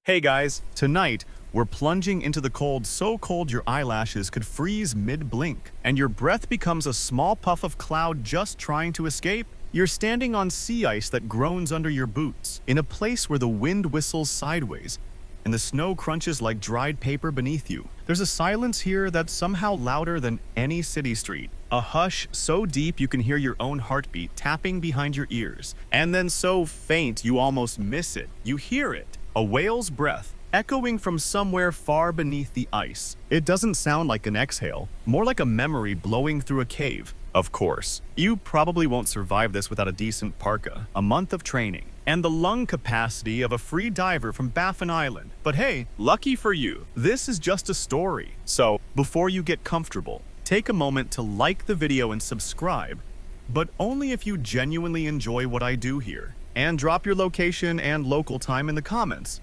Hey guys, tonight we're plunging into the cold so cold your eyelashes could freeze mid-blink, and your breath becomes a small puff of cloud just trying to escape. You're standing on sea ice that groans under your boots, in a place where the wind whistles sideways, and the snow crunches like dried paper beneath you. There's a silence here that's somehow louder than any city street. A hush so deep you can hear your own heartbeat tapping behind your ears, and then so faint you almost miss it. You hear it, a whale's breath, echoing from somewhere far beneath the ice. It doesn't sound like an exhale, more like a memory blowing through a cave. Of course, you probably won't survive this without a decent parka, a month of training, and the lung capacity of a free diver from Baffin Island. But hey, lucky for you, this is just a story. So, before you get comfortable, take a moment to like the video and subscribe, but only if you genuinely enjoy what I do here. And drop your location and local time in the comments.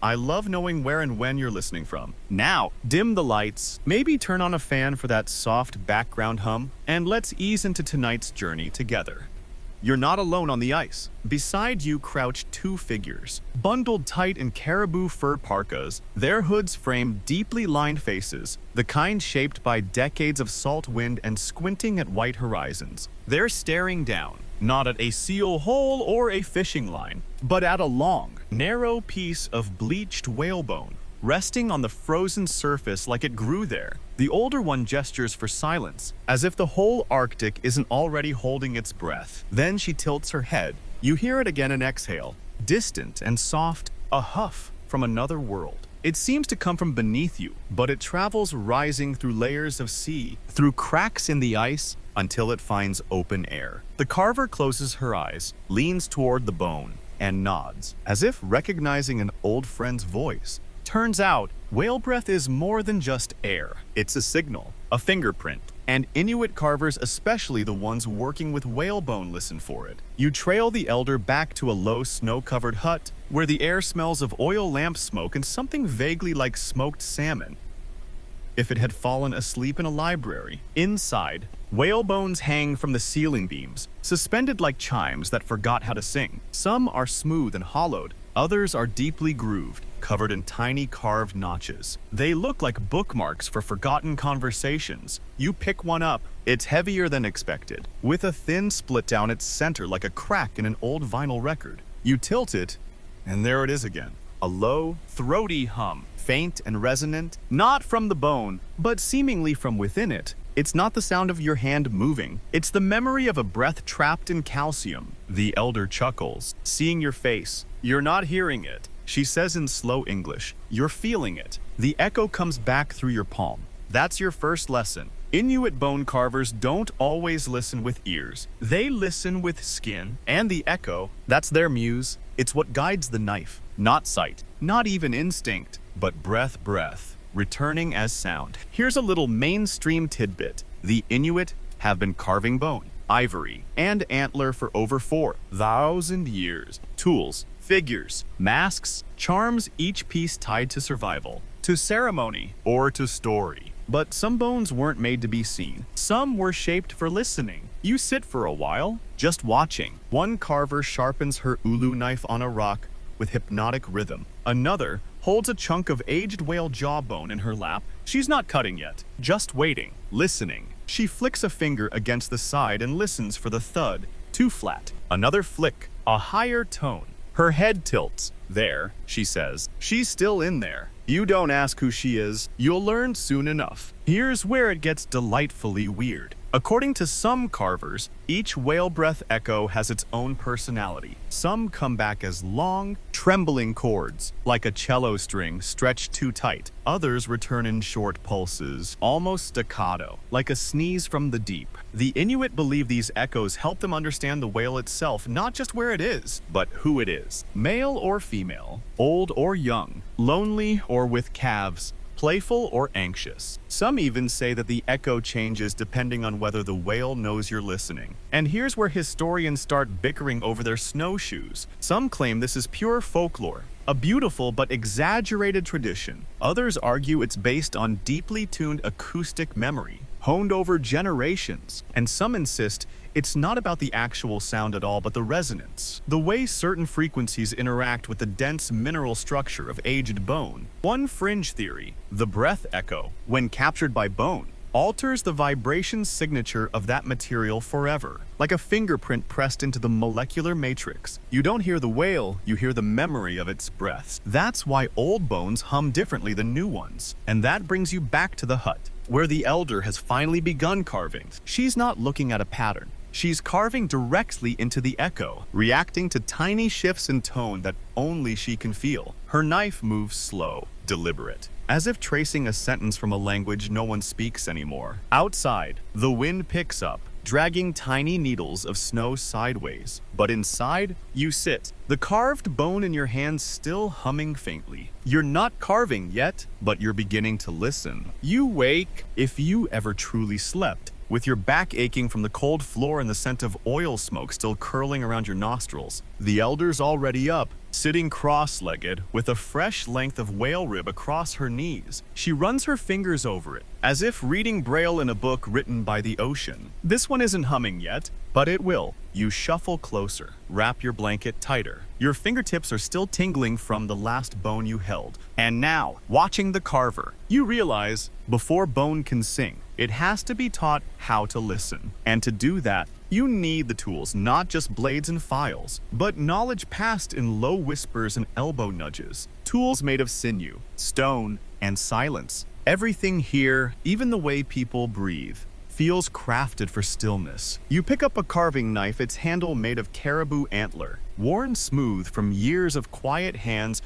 I love knowing where and when you're listening from. Now, dim the lights, maybe turn on a fan for that soft background hum, and let's ease into tonight's journey together. You're not alone on the ice. Beside you crouch two figures, bundled tight in caribou fur parkas, their hoods frame deeply lined faces, the kind shaped by decades of salt wind and squinting at white horizons. They're staring down, not at a seal hole or a fishing line, but at a long, narrow piece of bleached whalebone, resting on the frozen surface like it grew there. The older one gestures for silence, as if the whole Arctic isn't already holding its breath. Then she tilts her head. You hear it again, an exhale, distant and soft, a huff from another world. It seems to come from beneath you, but it travels rising through layers of sea, through cracks in the ice, until it finds open air. The carver closes her eyes, leans toward the bone, and nods, as if recognizing an old friend's voice. Turns out, whale breath is more than just air. It's a signal, a fingerprint, and Inuit carvers, especially the ones working with whalebone, listen for it. You trail the elder back to a low snow-covered hut, where the air smells of oil lamp smoke and something vaguely like smoked salmon. If it had fallen asleep in a library. Inside, whale bones hang from the ceiling beams, suspended like chimes that forgot how to sing. Some are smooth and hollowed, others are deeply grooved, covered in tiny carved notches. They look like bookmarks for forgotten conversations. You pick one up. It's heavier than expected, with a thin split down its center like a crack in an old vinyl record. You tilt it, and there it is again. A low, throaty hum, faint and resonant, not from the bone, but seemingly from within it. It's not the sound of your hand moving. It's the memory of a breath trapped in calcium. The elder chuckles, seeing your face. You're not hearing it, she says in slow English. You're feeling it. The echo comes back through your palm. That's your first lesson. Inuit bone carvers don't always listen with ears. They listen with skin. And the echo, that's their muse. It's what guides the knife. Not sight, not even instinct, but breath, returning as sound. Here's a little mainstream tidbit. The Inuit have been carving bone, ivory, and antler for over 4,000 years. Tools, figures, masks, charms, each piece tied to survival, to ceremony, or to story. But some bones weren't made to be seen. Some were shaped for listening. You sit for a while, just watching. One carver sharpens her ulu knife on a rock with hypnotic rhythm. Another holds a chunk of aged whale jawbone in her lap. She's not cutting yet, just waiting, listening. She flicks a finger against the side and listens for the thud. Too flat. Another flick, a higher tone. Her head tilts. There, she says. She's still in there. You don't ask who she is. You'll learn soon enough. Here's where it gets delightfully weird. According to some carvers, each whale breath echo has its own personality. Some come back as long, trembling chords, like a cello string stretched too tight. Others return in short pulses, almost staccato, like a sneeze from the deep. The Inuit believe these echoes help them understand the whale itself, not just where it is, but who it is. Male or female, old or young, lonely or with calves, playful or anxious. Some even say that the echo changes depending on whether the whale knows you're listening. And here's where historians start bickering over their snowshoes. Some claim this is pure folklore, a beautiful but exaggerated tradition. Others argue it's based on deeply tuned acoustic memory. honed over generations, and some insist it's not about the actual sound at all but the resonance, the way certain frequencies interact with the dense mineral structure of aged bone. One fringe theory, the breath echo, when captured by bone, alters the vibration signature of that material forever, like a fingerprint pressed into the molecular matrix. You don't hear the wail, you hear the memory of its breaths. That's why old bones hum differently than new ones. And that brings you back to the hut, where the elder has finally begun carving. She's not looking at a pattern. She's carving directly into the echo, reacting to tiny shifts in tone that only she can feel. Her knife moves slow, deliberate, as if tracing a sentence from a language no one speaks anymore. Outside, the wind picks up, dragging tiny needles of snow sideways. But inside, you sit, the carved bone in your hands still humming faintly. You're not carving yet, but you're beginning to listen. You wake, if you ever truly slept, with your back aching from the cold floor and the scent of oil smoke still curling around your nostrils. The elder's already up, sitting cross-legged, with a fresh length of whale rib across her knees. She runs her fingers over it, as if reading Braille in a book written by the ocean. This one isn't humming yet, but it will. You shuffle closer, wrap your blanket tighter. Your fingertips are still tingling from the last bone you held. And now, watching the carver, you realize, before bone can sing, it has to be taught how to listen. And to do that, you need the tools, not just blades and files, but knowledge passed in low whispers and elbow nudges. Tools made of sinew, stone, and silence. Everything here, even the way people breathe, feels crafted for stillness. You pick up a carving knife, its handle made of caribou antler, worn smooth from years of quiet hands,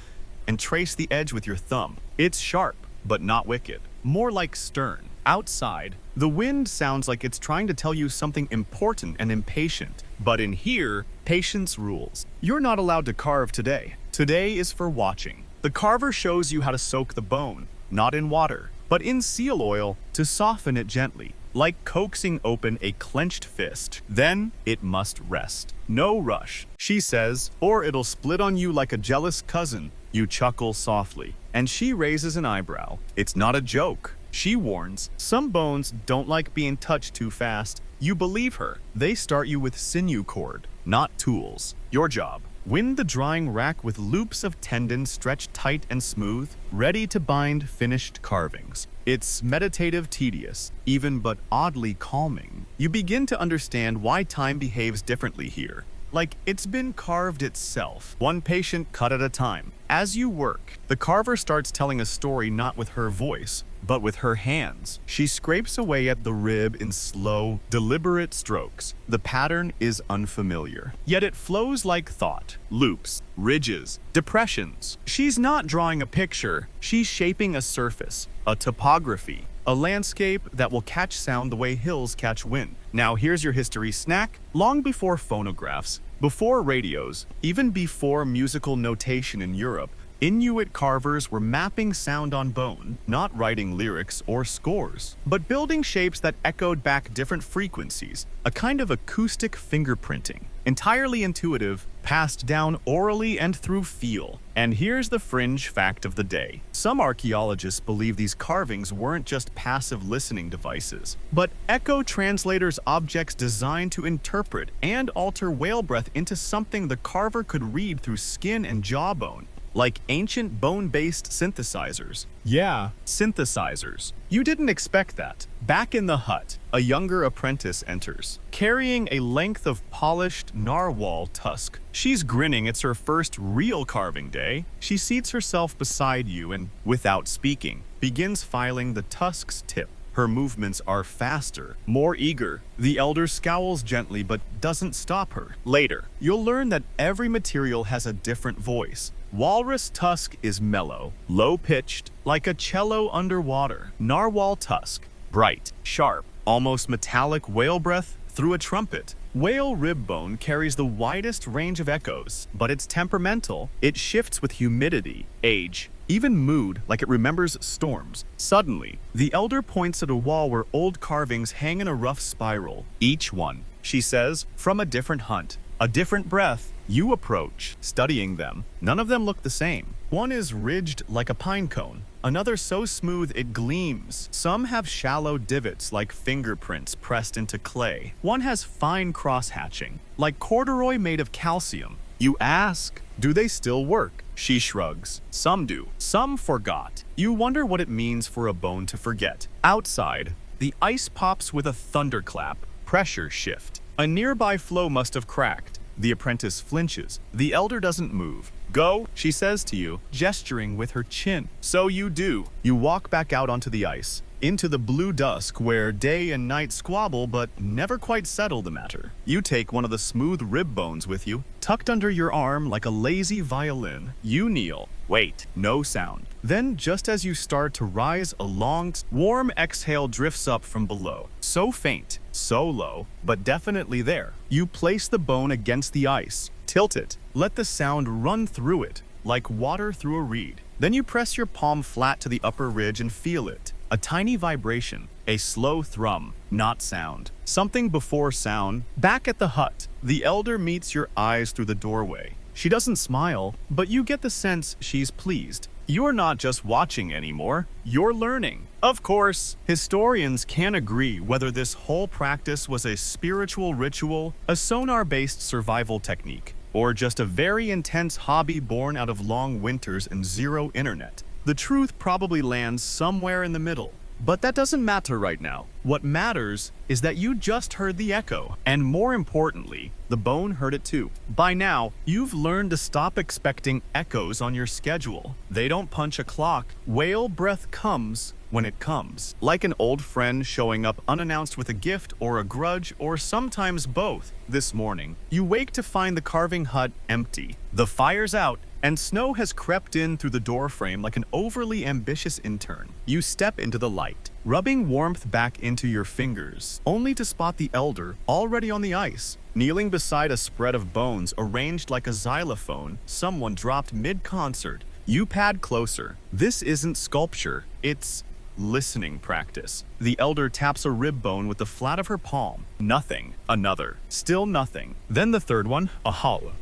and trace the edge with your thumb. It's sharp, but not wicked, more like stern. Outside, the wind sounds like it's trying to tell you something important and impatient. But in here, patience rules. You're not allowed to carve today. Today is for watching. The carver shows you how to soak the bone, not in water, but in seal oil to soften it gently, like coaxing open a clenched fist. Then it must rest. No rush, she says, or it'll split on you like a jealous cousin. You chuckle softly, and she raises an eyebrow. It's not a joke. She warns, some bones don't like being touched too fast. You believe her. They start you with sinew cord, not tools. Your job, wind the drying rack with loops of tendon stretched tight and smooth, ready to bind finished carvings. It's meditative, tedious, even but oddly calming. You begin to understand why time behaves differently here. Like it's been carved itself, one patient cut at a time. As you work, the carver starts telling a story not with her voice, but with her hands. She scrapes away at the rib in slow, deliberate strokes. The pattern is unfamiliar, yet it flows like thought. Loops, ridges, depressions. She's not drawing a picture, she's shaping a surface, a topography, a landscape that will catch sound the way hills catch wind. Now here's your history snack. Long before phonographs, before radios, even before musical notation in Europe, Inuit carvers were mapping sound on bone, not writing lyrics or scores, but building shapes that echoed back different frequencies, a kind of acoustic fingerprinting, entirely intuitive, passed down orally and through feel. And here's the fringe fact of the day. Some archaeologists believe these carvings weren't just passive listening devices, but echo translators, objects designed to interpret and alter whale breath into something the carver could read through skin and jawbone. Like ancient bone-based synthesizers. Yeah, synthesizers. You didn't expect that. Back in the hut, a younger apprentice enters, carrying a length of polished narwhal tusk. She's grinning, it's her first real carving day. She seats herself beside you and, without speaking, begins filing the tusk's tip. Her movements are faster, more eager. The elder scowls gently but doesn't stop her. Later, you'll learn that every material has a different voice. Walrus tusk is mellow, low-pitched, like a cello underwater. Narwhal tusk, bright, sharp, almost metallic whale breath through a trumpet. Whale rib bone carries the widest range of echoes, but it's temperamental. It shifts with humidity, age, even mood, like it remembers storms. Suddenly, the elder points at a wall where old carvings hang in a rough spiral. Each one, she says, from a different hunt. A different breath. You approach, studying them. None of them look the same. One is ridged like a pine cone, another so smooth it gleams. Some have shallow divots like fingerprints pressed into clay. One has fine cross-hatching, like corduroy made of calcium. You ask, do they still work? She shrugs. Some do. Some forgot. You wonder what it means for a bone to forget. Outside, the ice pops with a thunderclap. Pressure shift. A nearby floe must have cracked. The apprentice flinches. The elder doesn't move. Go, she says to you, gesturing with her chin. So you do. You walk back out onto the ice, into the blue dusk where day and night squabble but never quite settle the matter. You take one of the smooth rib bones with you, tucked under your arm like a lazy violin. You kneel. Wait, no sound. Then, just as you start to rise, a long, warm exhale drifts up from below. So faint, so low, but definitely there. You place the bone against the ice, tilt it, let the sound run through it, like water through a reed. Then you press your palm flat to the upper ridge and feel it. A tiny vibration, a slow thrum, not sound. Something before sound. Back at the hut, the elder meets your eyes through the doorway. She doesn't smile, but you get the sense she's pleased. You're not just watching anymore, you're learning. Of course, historians can't agree whether this whole practice was a spiritual ritual, a sonar-based survival technique, or just a very intense hobby born out of long winters and zero internet. The truth probably lands somewhere in the middle. But that doesn't matter right now. What matters is that you just heard the echo, and more importantly, the bone heard it too. By now, you've learned to stop expecting echoes on your schedule. They don't punch a clock. Whale breath comes when it comes. Like an old friend showing up unannounced with a gift or a grudge, or sometimes both. This morning, you wake to find the carving hut empty. The fire's out, and snow has crept in through the doorframe like an overly ambitious intern. You step into the light, rubbing warmth back into your fingers, only to spot the elder already on the ice. Kneeling beside a spread of bones arranged like a xylophone someone dropped mid-concert. You pad closer. This isn't sculpture, it's listening practice. The elder taps a rib bone with the flat of her palm. Nothing. Another. Still nothing. Then the third one, a hollow.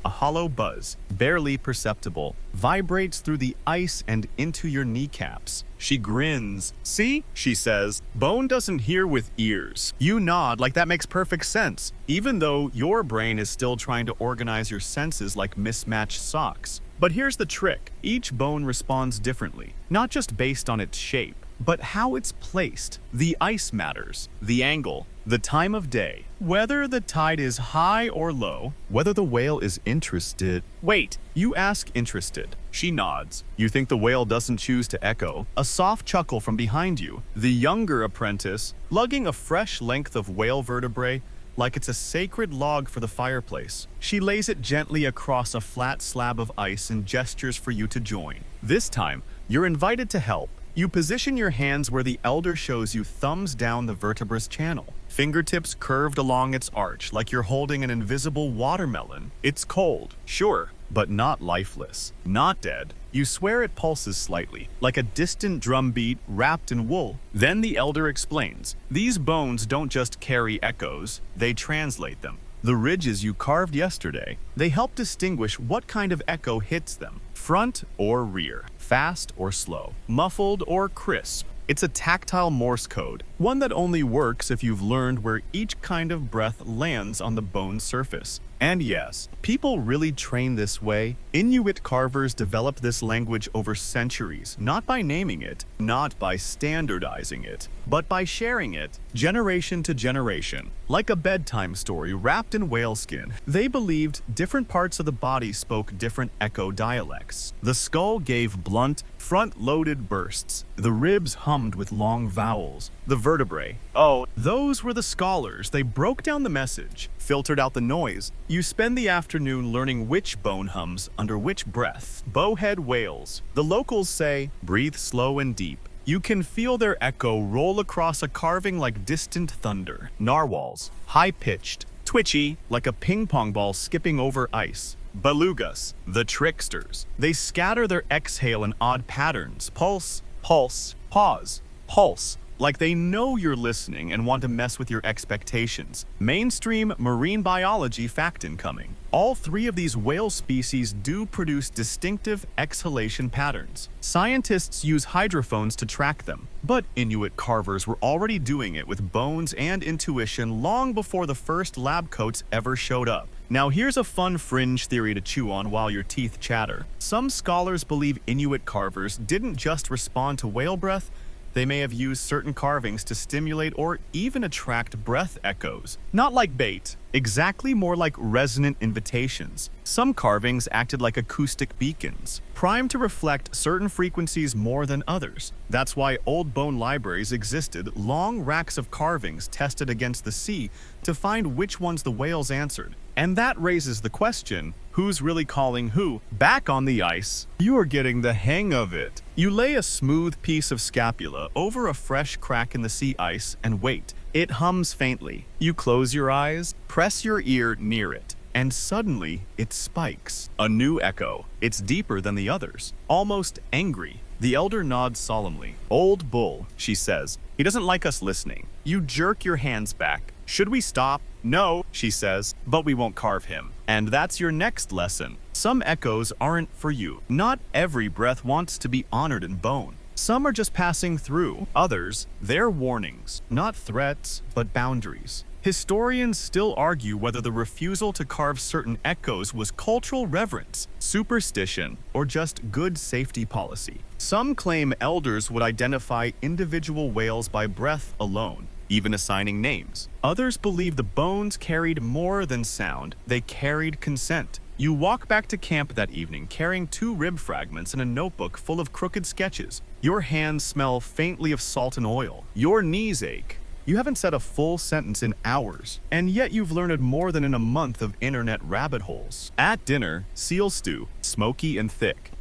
A hollow buzz, barely perceptible, vibrates through the ice and into your kneecaps. She grins. See, she says, bone doesn't hear with ears. You nod like that makes perfect sense, even though your brain is still trying to organize your senses like mismatched socks. But here's the trick. Each bone responds differently, not just based on its shape, but how it's placed. The ice matters, the angle, the time of day, whether the tide is high or low, whether the whale is interested. Wait, you ask interested. She nods. You think the whale doesn't choose to echo. A soft chuckle from behind you. The younger apprentice, lugging a fresh length of whale vertebrae, like it's a sacred log for the fireplace. She lays it gently across a flat slab of ice and gestures for you to join. This time, you're invited to help. You position your hands where the elder shows you, thumbs down the vertebrae's channel, fingertips curved along its arch like you're holding an invisible watermelon. It's cold, sure, but not lifeless, not dead. You swear it pulses slightly, like a distant drum beat wrapped in wool. Then the elder explains, these bones don't just carry echoes, they translate them. The ridges you carved yesterday, they help distinguish what kind of echo hits them, front or rear, fast or slow, muffled or crisp. It's a tactile Morse code, one that only works if you've learned where each kind of breath lands on the bone surface. And yes, people really train this way. Inuit carvers developed this language over centuries, not by naming it, not by standardizing it, but by sharing it, generation to generation. Like a bedtime story wrapped in whaleskin, they believed different parts of the body spoke different echo dialects. The skull gave blunt, front-loaded bursts. The ribs hummed with long vowels. The vertebrae, oh, those were the scholars. They broke down the message, filtered out the noise. You spend the afternoon learning which bone hums under which breath. Bowhead whales. The locals say, breathe slow and deep. You can feel their echo roll across a carving like distant thunder. Narwhals, high-pitched, twitchy, like a ping-pong ball skipping over ice. Belugas, the tricksters. They scatter their exhale in odd patterns. Pulse, pulse, pause, pulse, like they know you're listening and want to mess with your expectations. Mainstream marine biology fact incoming. All three of these whale species do produce distinctive exhalation patterns. Scientists use hydrophones to track them, but Inuit carvers were already doing it with bones and intuition long before the first lab coats ever showed up. Now here's a fun fringe theory to chew on while your teeth chatter. Some scholars believe Inuit carvers didn't just respond to whale breath, they may have used certain carvings to stimulate or even attract breath echoes. Not like bait, exactly more like resonant invitations. Some carvings acted like acoustic beacons, primed to reflect certain frequencies more than others. That's why old bone libraries existed, long racks of carvings tested against the sea to find which ones the whales answered. And that raises the question, who's really calling who? Back on the ice, you are getting the hang of it. You lay a smooth piece of scapula over a fresh crack in the sea ice and wait. It hums faintly. You close your eyes, press your ear near it, and suddenly it spikes. A new echo. It's deeper than the others, almost angry. The elder nods solemnly. Old bull, she says. He doesn't like us listening. You jerk your hands back. Should we stop? No, she says, but we won't carve him. And that's your next lesson. Some echoes aren't for you. Not every breath wants to be honored in bone. Some are just passing through. Others, they're warnings, not threats, but boundaries. Historians still argue whether the refusal to carve certain echoes was cultural reverence, superstition, or just good safety policy. Some claim elders would identify individual whales by breath alone, even assigning names. Others believe the bones carried more than sound, they carried consent. You walk back to camp that evening carrying 2 rib fragments and a notebook full of crooked sketches. Your hands smell faintly of salt and oil. Your knees ache. You haven't said a full sentence in hours, and yet you've learned more than in a month of internet rabbit holes. At dinner, seal stew, smoky and thick.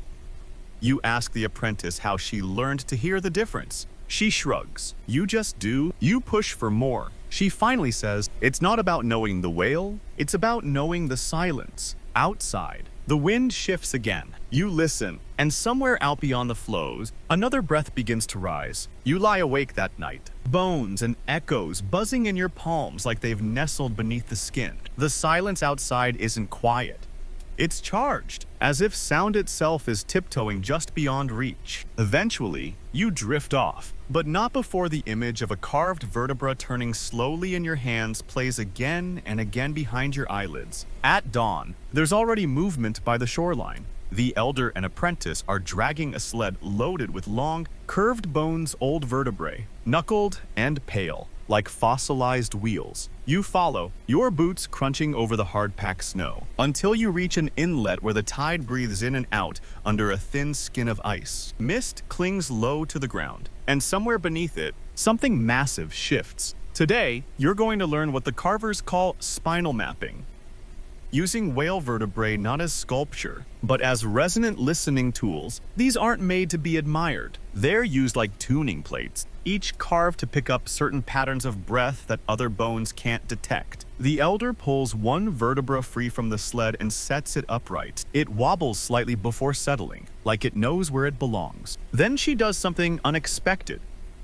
You ask the apprentice how she learned to hear the difference. She shrugs. You just do. You push for more. She finally says, it's not about knowing the whale, it's about knowing the silence. Outside, the wind shifts again. You listen, and somewhere out beyond the floes, another breath begins to rise. You lie awake that night, bones and echoes buzzing in your palms like they've nestled beneath the skin. The silence outside isn't quiet. It's charged, as if sound itself is tiptoeing just beyond reach. Eventually, you drift off, but not before the image of a carved vertebra turning slowly in your hands plays again and again behind your eyelids. At dawn, there's already movement by the shoreline. The elder and apprentice are dragging a sled loaded with long, curved bones old vertebrae, knuckled and pale, like fossilized wheels. You follow, your boots crunching over the hard-packed snow, until you reach an inlet where the tide breathes in and out under a thin skin of ice. Mist clings low to the ground, and somewhere beneath it, something massive shifts. Today, you're going to learn what the carvers call spinal mapping, using whale vertebrae not as sculpture, but as resonant listening tools. These aren't made to be admired. They're used like tuning plates, each carved to pick up certain patterns of breath that other bones can't detect. The elder pulls one vertebra free from the sled and sets it upright. It wobbles slightly before settling, like it knows where it belongs. Then she does something unexpected.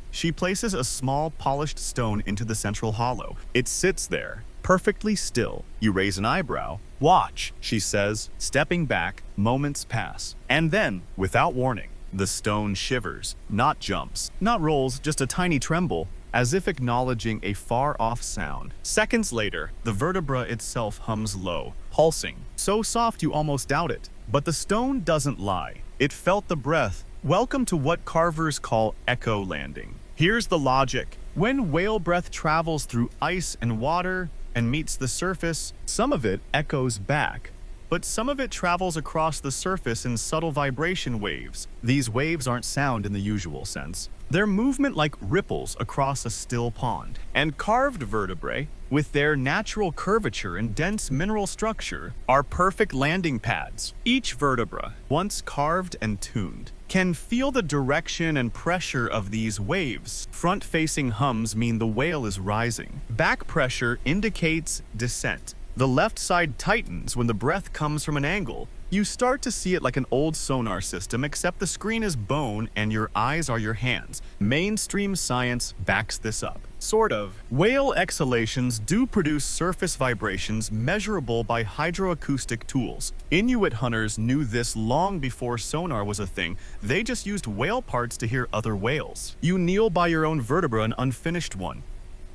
She places a small polished stone into the central hollow. It sits there, perfectly still. You raise an eyebrow. Watch, she says, stepping back. Moments pass. And then, without warning, the stone shivers, not jumps, not rolls, just a tiny tremble, as if acknowledging a far-off sound. Seconds later, the vertebra itself hums low, pulsing, so soft you almost doubt it. But the stone doesn't lie. It felt the breath. Welcome to what carvers call echo landing. Here's the logic. When whale breath travels through ice and water and meets the surface, some of it echoes back, but some of it travels across the surface in subtle vibration waves. These waves aren't sound in the usual sense. They're movement like ripples across a still pond. And carved vertebrae, with their natural curvature and dense mineral structure, are perfect landing pads. Each vertebra, once carved and tuned, can feel the direction and pressure of these waves. Front-facing hums mean the whale is rising. Back pressure indicates descent. The left side tightens when the breath comes from an angle, You start to see it like an old sonar system, except the screen is bone and your eyes are your hands. Mainstream science backs this up. Sort of. Whale exhalations do produce surface vibrations measurable by hydroacoustic tools. Inuit hunters knew this long before sonar was a thing. They just used whale parts to hear other whales. You kneel by your own vertebra, an unfinished one.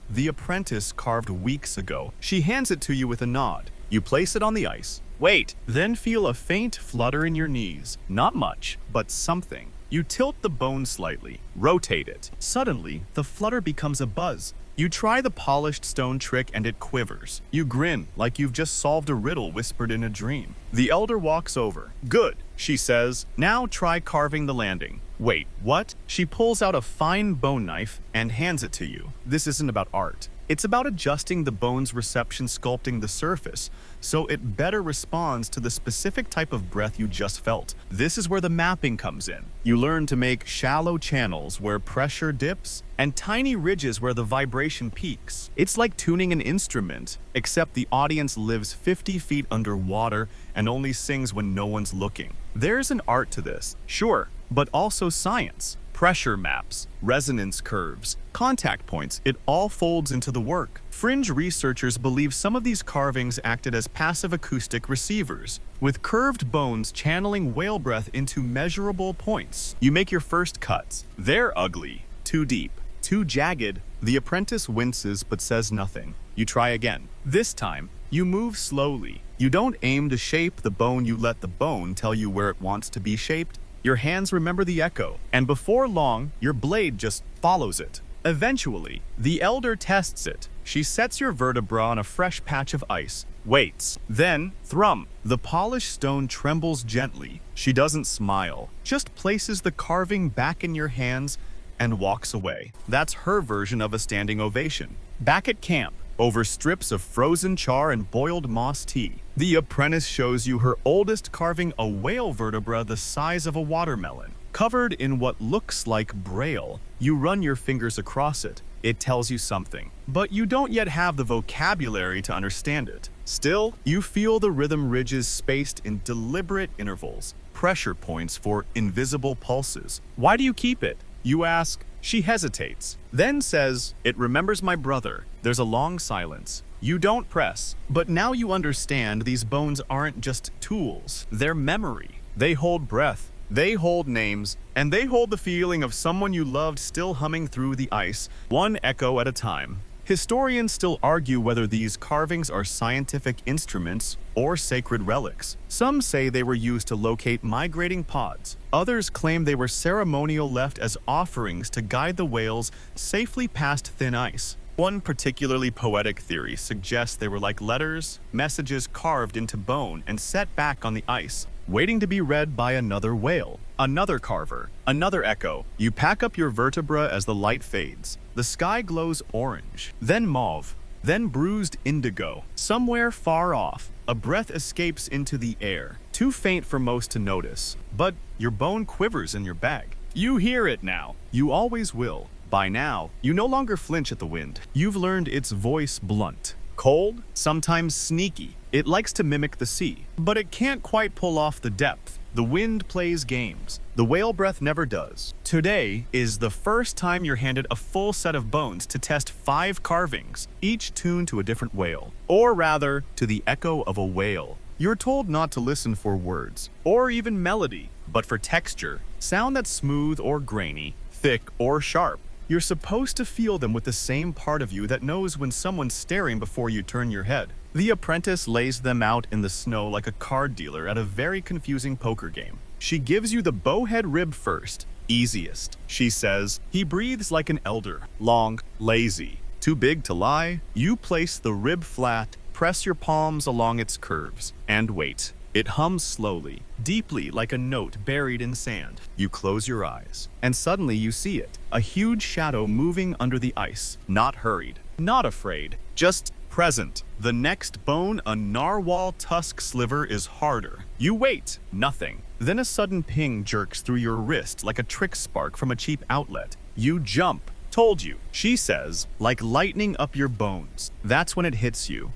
The apprentice carved weeks ago. She hands it to you with a nod. You place it on the ice. Wait, then feel a faint flutter in your knees. Not much, but something. You tilt the bone slightly, rotate it. Suddenly, the flutter becomes a buzz. You try the polished stone trick and it quivers. You grin like you've just solved a riddle whispered in a dream. The elder walks over. Good, she says. Now try carving the landing. Wait, what? She pulls out a fine bone knife and hands it to you. This isn't about art. It's about adjusting the bone's reception, sculpting the surface, so it better responds to the specific type of breath you just felt. This is where the mapping comes in. You learn to make shallow channels where pressure dips and tiny ridges where the vibration peaks. It's like tuning an instrument, except the audience lives 50 feet underwater and only sings when no one's looking. There's an art to this, sure, but also science. Pressure maps, resonance curves, contact points, it all folds into the work. Fringe researchers believe some of these carvings acted as passive acoustic receivers, with curved bones channeling whale breath into measurable points. You make your first cuts. They're ugly, too deep, too jagged. The apprentice winces but says nothing. You try again. This time, you move slowly. You don't aim to shape the bone, you let the bone tell you where it wants to be shaped. Your hands remember the echo, and before long, your blade just follows it. Eventually, the elder tests it. She sets your vertebra on a fresh patch of ice, waits, then thrum. The polished stone trembles gently. She doesn't smile, just places the carving back in your hands and walks away. That's her version of a standing ovation. Back at camp, over strips of frozen char and boiled moss tea, the apprentice shows you her oldest carving, a whale vertebra the size of a watermelon. Covered in what looks like braille, you run your fingers across it. It tells you something, but you don't yet have the vocabulary to understand it. Still, you feel the rhythm ridges spaced in deliberate intervals, pressure points for invisible pulses. Why do you keep it? You ask. She hesitates, then says, "It remembers my brother." There's a long silence. You don't press, but now you understand these bones aren't just tools. They're memory. They hold breath, they hold names, and they hold the feeling of someone you loved still humming through the ice, one echo at a time. Historians still argue whether these carvings are scientific instruments or sacred relics. Some say they were used to locate migrating pods. Others claim they were ceremonial, left as offerings to guide the whales safely past thin ice. One particularly poetic theory suggests they were like letters, messages carved into bone and set back on the ice, waiting to be read by another whale, another carver, another echo. You pack up your vertebra as the light fades. The sky glows orange, then mauve, then bruised indigo. Somewhere far off, a breath escapes into the air, too faint for most to notice, but your bone quivers in your bag. You hear it now. You always will. By now, you no longer flinch at the wind. You've learned its voice blunt, cold, sometimes sneaky. It likes to mimic the sea, but it can't quite pull off the depth. The wind plays games. The whale breath never does. Today is the first time you're handed a full set of bones to test 5 carvings, each tuned to a different whale, or rather, to the echo of a whale. You're told not to listen for words, or even melody, but for texture, sound that's smooth or grainy, thick or sharp. You're supposed to feel them with the same part of you that knows when someone's staring before you turn your head. The apprentice lays them out in the snow like a card dealer at a very confusing poker game. She gives you the bowhead rib first. Easiest, she says. He breathes like an elder. Long, lazy. Too big to lie? You place the rib flat, press your palms along its curves, and wait. It hums slowly, deeply like a note buried in sand. You close your eyes, and suddenly you see it. A huge shadow moving under the ice. Not hurried, not afraid, just present. The next bone, a narwhal tusk sliver, is harder. You wait, nothing. Then a sudden ping jerks through your wrist like a trick spark from a cheap outlet. You jump. Told you, she says, like lightning up your bones. That's when it hits you.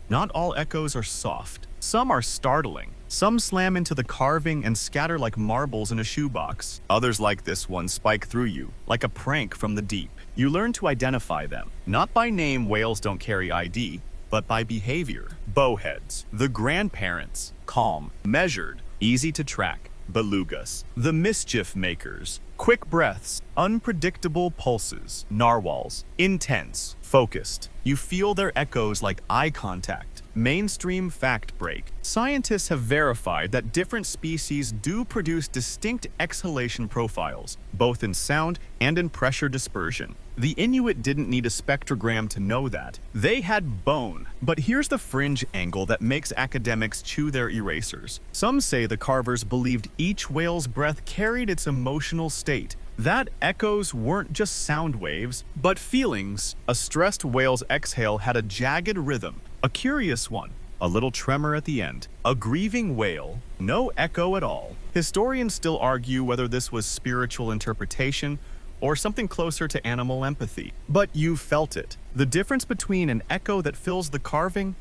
Not all echoes are soft. Some are startling. Some slam into the carving and scatter like marbles in a shoebox. Others, like this one, spike through you, like a prank from the deep. You learn to identify them. Not by name, whales don't carry ID, but by behavior. Bowheads, the grandparents, calm, measured, easy to track. Belugas, the mischief makers, quick breaths, unpredictable pulses. Narwhals, intense, focused. You feel their echoes like eye contact. Mainstream fact break. Scientists have verified that different species do produce distinct exhalation profiles, both in sound and in pressure dispersion. The Inuit didn't need a spectrogram to know that. They had bone. But here's the fringe angle that makes academics chew their erasers. Some say the Carvers believed each whale's breath carried its emotional state. That echoes weren't just sound waves, but feelings. A stressed whale's exhale had a jagged rhythm, a curious one, a little tremor at the end. A grieving whale, no echo at all. Historians still argue whether this was spiritual interpretation or something closer to animal empathy. But you felt it. The difference between an echo that fills the carving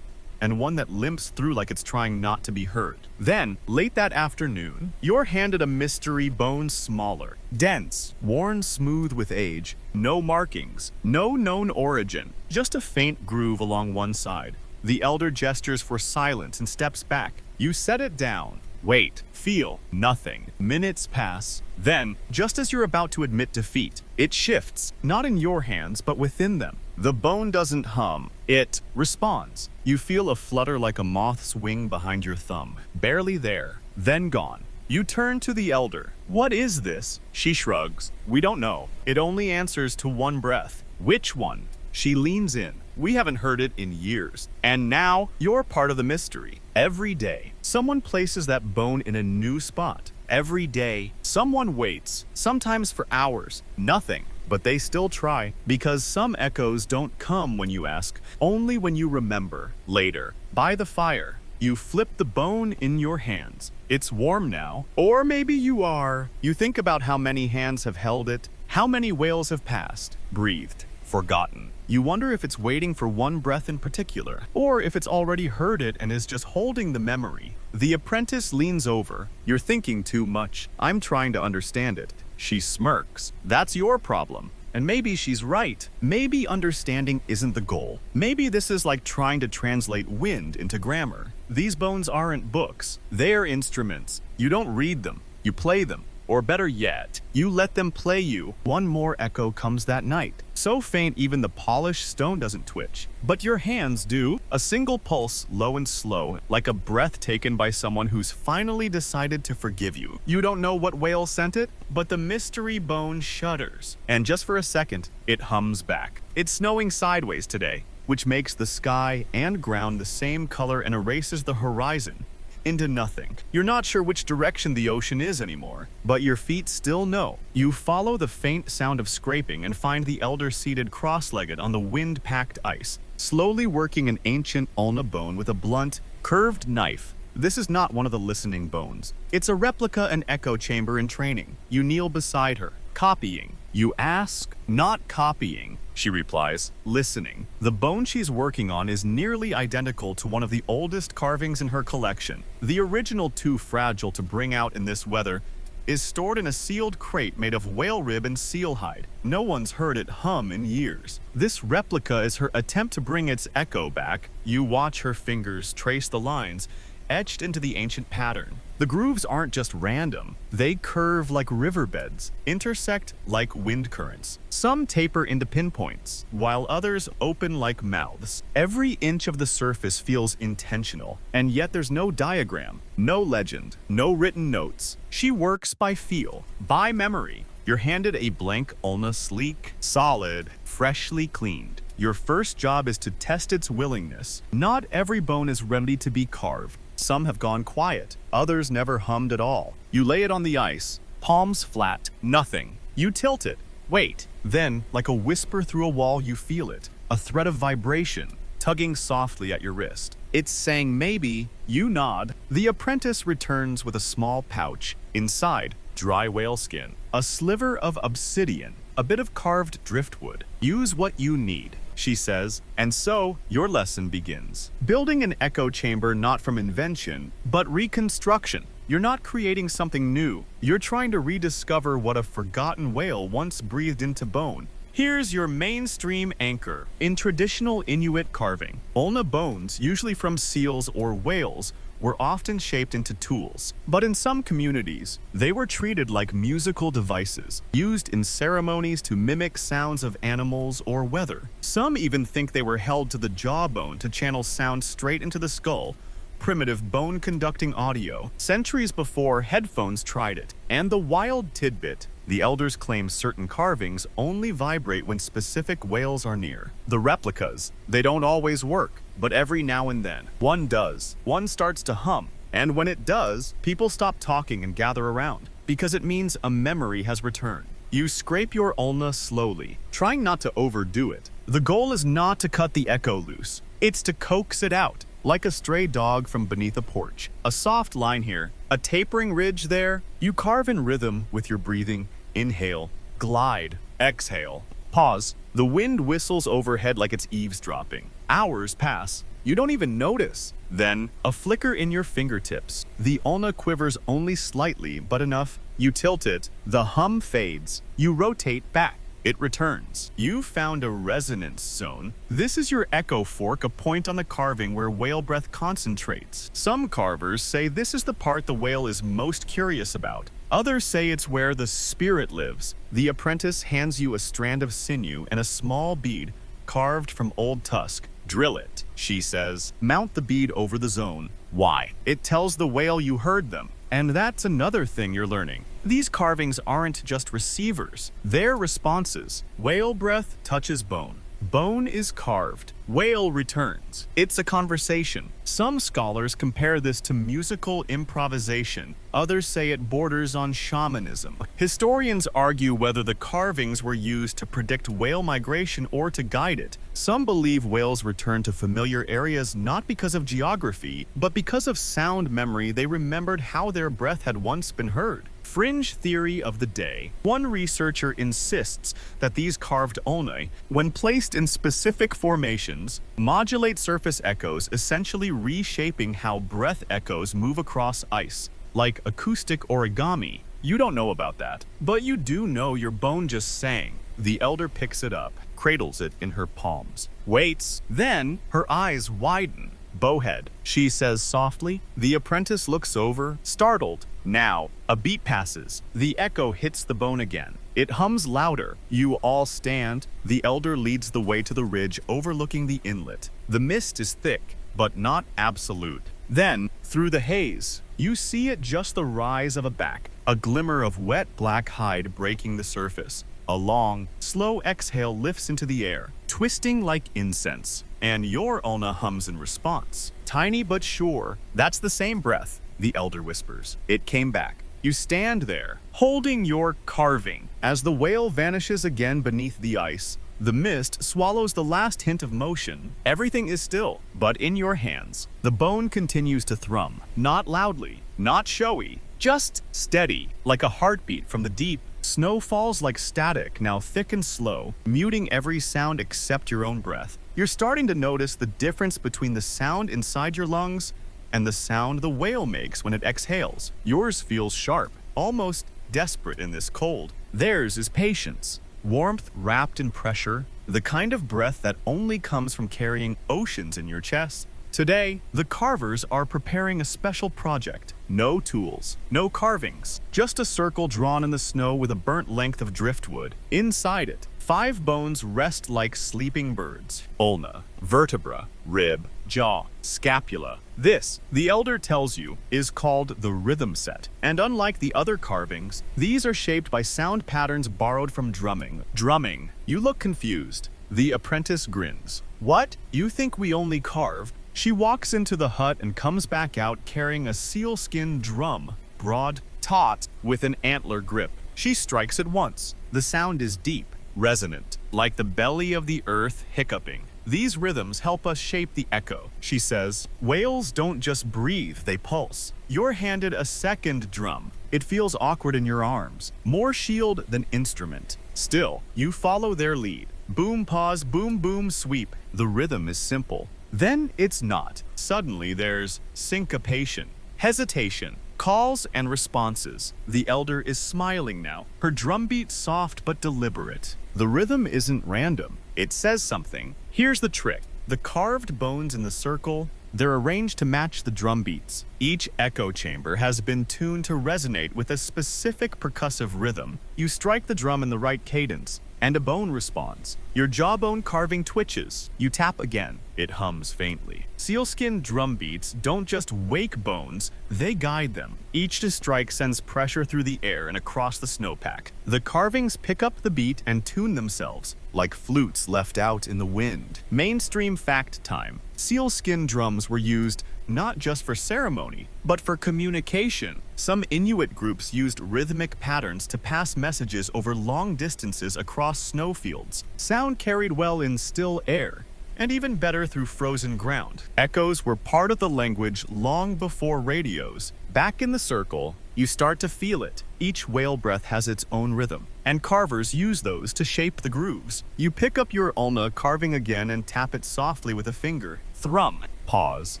and one that limps through like it's trying not to be heard. Then, late that afternoon, you're handed a mystery bone smaller, dense, worn smooth with age, no markings, no known origin, just a faint groove along one side. The elder gestures for silence and steps back. You set it down. Wait, feel, nothing. Minutes pass. Then, just as you're about to admit defeat, it shifts, not in your hands, but within them. The bone doesn't hum, it responds. You feel a flutter like a moth's wing behind your thumb, barely there, then gone. You turn to the elder. What is this? She shrugs. We don't know. It only answers to one breath. Which one? She leans in. We haven't heard it in years. And now, you're part of the mystery. Every day, someone places that bone in a new spot. Every day, someone waits, sometimes for hours, nothing. But they still try, because some echoes don't come when you ask, only when you remember. Later, by the fire, you flip the bone in your hands. It's warm now. Or maybe you are. You think about how many hands have held it, how many whales have passed, breathed, forgotten. You wonder if it's waiting for one breath in particular, or if it's already heard it and is just holding the memory. The apprentice leans over. You're thinking too much. I'm trying to understand it. She smirks. That's your problem. And maybe she's right. Maybe understanding isn't the goal. Maybe this is like trying to translate wind into grammar. These bones aren't books. They're instruments. You don't read them. You play them. Or better yet, you let them play you. One more echo comes that night. So faint even the polished stone doesn't twitch. But your hands do. A single pulse, low and slow, like a breath taken by someone who's finally decided to forgive you. You don't know what whale sent it, but the mystery bone shudders. And just for a second, it hums back. It's snowing sideways today, which makes the sky and ground the same color and erases the horizon into nothing. You're not sure which direction the ocean is anymore, but your feet still know. You follow the faint sound of scraping and find the elder seated cross-legged on the wind-packed ice, slowly working an ancient ulna bone with a blunt, curved knife. This is not one of the listening bones. It's a replica and echo chamber in training. You kneel beside her, copying. You ask, not copying. She replies, listening. The bone she's working on is nearly identical to one of the oldest carvings in her collection. The original, too fragile to bring out in this weather, is stored in a sealed crate made of whale rib and seal hide. No one's heard it hum in years. This replica is her attempt to bring its echo back. You watch her fingers trace the lines, etched into the ancient pattern. The grooves aren't just random. They curve like riverbeds, intersect like wind currents. Some taper into pinpoints, while others open like mouths. Every inch of the surface feels intentional, and yet there's no diagram, no legend, no written notes. She works by feel, by memory. You're handed a blank ulna, sleek, solid, freshly cleaned. Your first job is to test its willingness. Not every bone is ready to be carved. Some have gone quiet, others never hummed at all. You lay it on the ice, palms flat, nothing. You tilt it, wait. Then, like a whisper through a wall, you feel it. A thread of vibration, tugging softly at your wrist. It's saying maybe. You nod. The apprentice returns with a small pouch. Inside, dry whale skin, a sliver of obsidian, a bit of carved driftwood. Use what you need. she says, and so your lesson begins. Building an echo chamber not from invention, but reconstruction. You're not creating something new. You're trying to rediscover what a forgotten whale once breathed into bone. Here's your mainstream anchor. In traditional Inuit carving, ulna bones, usually from seals or whales, were often shaped into tools. But in some communities, they were treated like musical devices, used in ceremonies to mimic sounds of animals or weather. Some even think they were held to the jawbone to channel sound straight into the skull, primitive bone-conducting audio. Centuries before, headphones tried it. And the wild tidbit: the elders claim certain carvings only vibrate when specific whales are near. The replicas, they don't always work, but every now and then, one does. One starts to hum, and when it does, people stop talking and gather around, because it means a memory has returned. You scrape your ulna slowly, trying not to overdo it. The goal is not to cut the echo loose, it's to coax it out, like a stray dog from beneath a porch. A soft line here, a tapering ridge there. You carve in rhythm with your breathing. Inhale, glide, exhale, pause. The wind whistles overhead like it's eavesdropping. Hours pass. You don't even notice. Then, a flicker in your fingertips. The ulna quivers only slightly, but enough. You tilt it. The hum fades. You rotate back. It returns. You found a resonance zone. This is your echo fork, a point on the carving where whale breath concentrates. Some carvers say this is the part the whale is most curious about. Others say it's where the spirit lives. The apprentice hands you a strand of sinew and a small bead carved from old tusk. Drill it, she says. Mount the bead over the zone. Why? It tells the whale you heard them. And that's another thing you're learning. These carvings aren't just receivers, they're responses. Whale breath touches bone. Bone is carved. Whale returns. It's a conversation. Some scholars compare this to musical improvisation. Others say it borders on shamanism. Historians argue whether the carvings were used to predict whale migration or to guide it. Some believe whales return to familiar areas not because of geography, but because of sound memory. They remembered how their breath had once been heard. Fringe theory of the day. One researcher insists that these carved ulnae, when placed in specific formations, modulate surface echoes, essentially reshaping how breath echoes move across ice, like acoustic origami. You don't know about that, but you do know your bone just sang. The elder picks it up, cradles it in her palms, waits, then her eyes widen. Bowhead, she says softly. The apprentice looks over, startled. Now, a beat passes. The echo hits the bone again. It hums louder. You all stand. The elder leads the way to the ridge overlooking the inlet. The mist is thick, but not absolute. Then, through the haze, you see it just the rise of a back, a glimmer of wet black hide breaking the surface. A long, slow exhale lifts into the air, twisting like incense, and your ulna hums in response. Tiny but sure. That's the same breath, the elder whispers. It came back. You stand there, holding your carving. As the whale vanishes again beneath the ice, the mist swallows the last hint of motion. Everything is still, but in your hands. The bone continues to thrum, not loudly, not showy, just steady, like a heartbeat from the deep. Snow falls like static, now thick and slow, muting every sound except your own breath. You're starting to notice the difference between the sound inside your lungs and the sound the whale makes when it exhales. Yours feels sharp, almost desperate in this cold. Theirs is patience, warmth wrapped in pressure, the kind of breath that only comes from carrying oceans in your chest. Today, the carvers are preparing a special project. No tools, no carvings, just a circle drawn in the snow with a burnt length of driftwood. Inside it, 5 bones rest like sleeping birds. Ulna, vertebra, rib, jaw, scapula. This, the elder tells you, is called the rhythm set. And unlike the other carvings, these are shaped by sound patterns borrowed from drumming. Drumming. You look confused. The apprentice grins. What? You think we only carved? She walks into the hut and comes back out carrying a sealskin drum, broad, taut, with an antler grip. She strikes it once. The sound is deep, resonant, like the belly of the earth hiccuping. These rhythms help us shape the echo, she says. Whales don't just breathe, they pulse. You're handed a second drum. It feels awkward in your arms, more shield than instrument. Still, you follow their lead. Boom, pause, boom, boom, sweep. The rhythm is simple. Then it's not. Suddenly there's syncopation, hesitation, calls and responses. The elder is smiling now, her drumbeat soft but deliberate. The rhythm isn't random. It says something. Here's the trick. The carved bones in the circle, they're arranged to match the drum beats. Each echo chamber has been tuned to resonate with a specific percussive rhythm. You strike the drum in the right cadence, and a bone responds. Your jawbone carving twitches. You tap again. It hums faintly. Sealskin drum beats don't just wake bones, they guide them. Each strike sends pressure through the air and across the snowpack. The carvings pick up the beat and tune themselves, like flutes left out in the wind. Mainstream fact time. Sealskin drums were used not just for ceremony, but for communication. Some Inuit groups used rhythmic patterns to pass messages over long distances across snowfields. Sound carried well in still air, and even better through frozen ground. Echoes were part of the language long before radios. Back in the circle, you start to feel it. Each whale breath has its own rhythm, and carvers use those to shape the grooves. You pick up your ulna, carving again, and tap it softly with a finger. Thrum. Pause.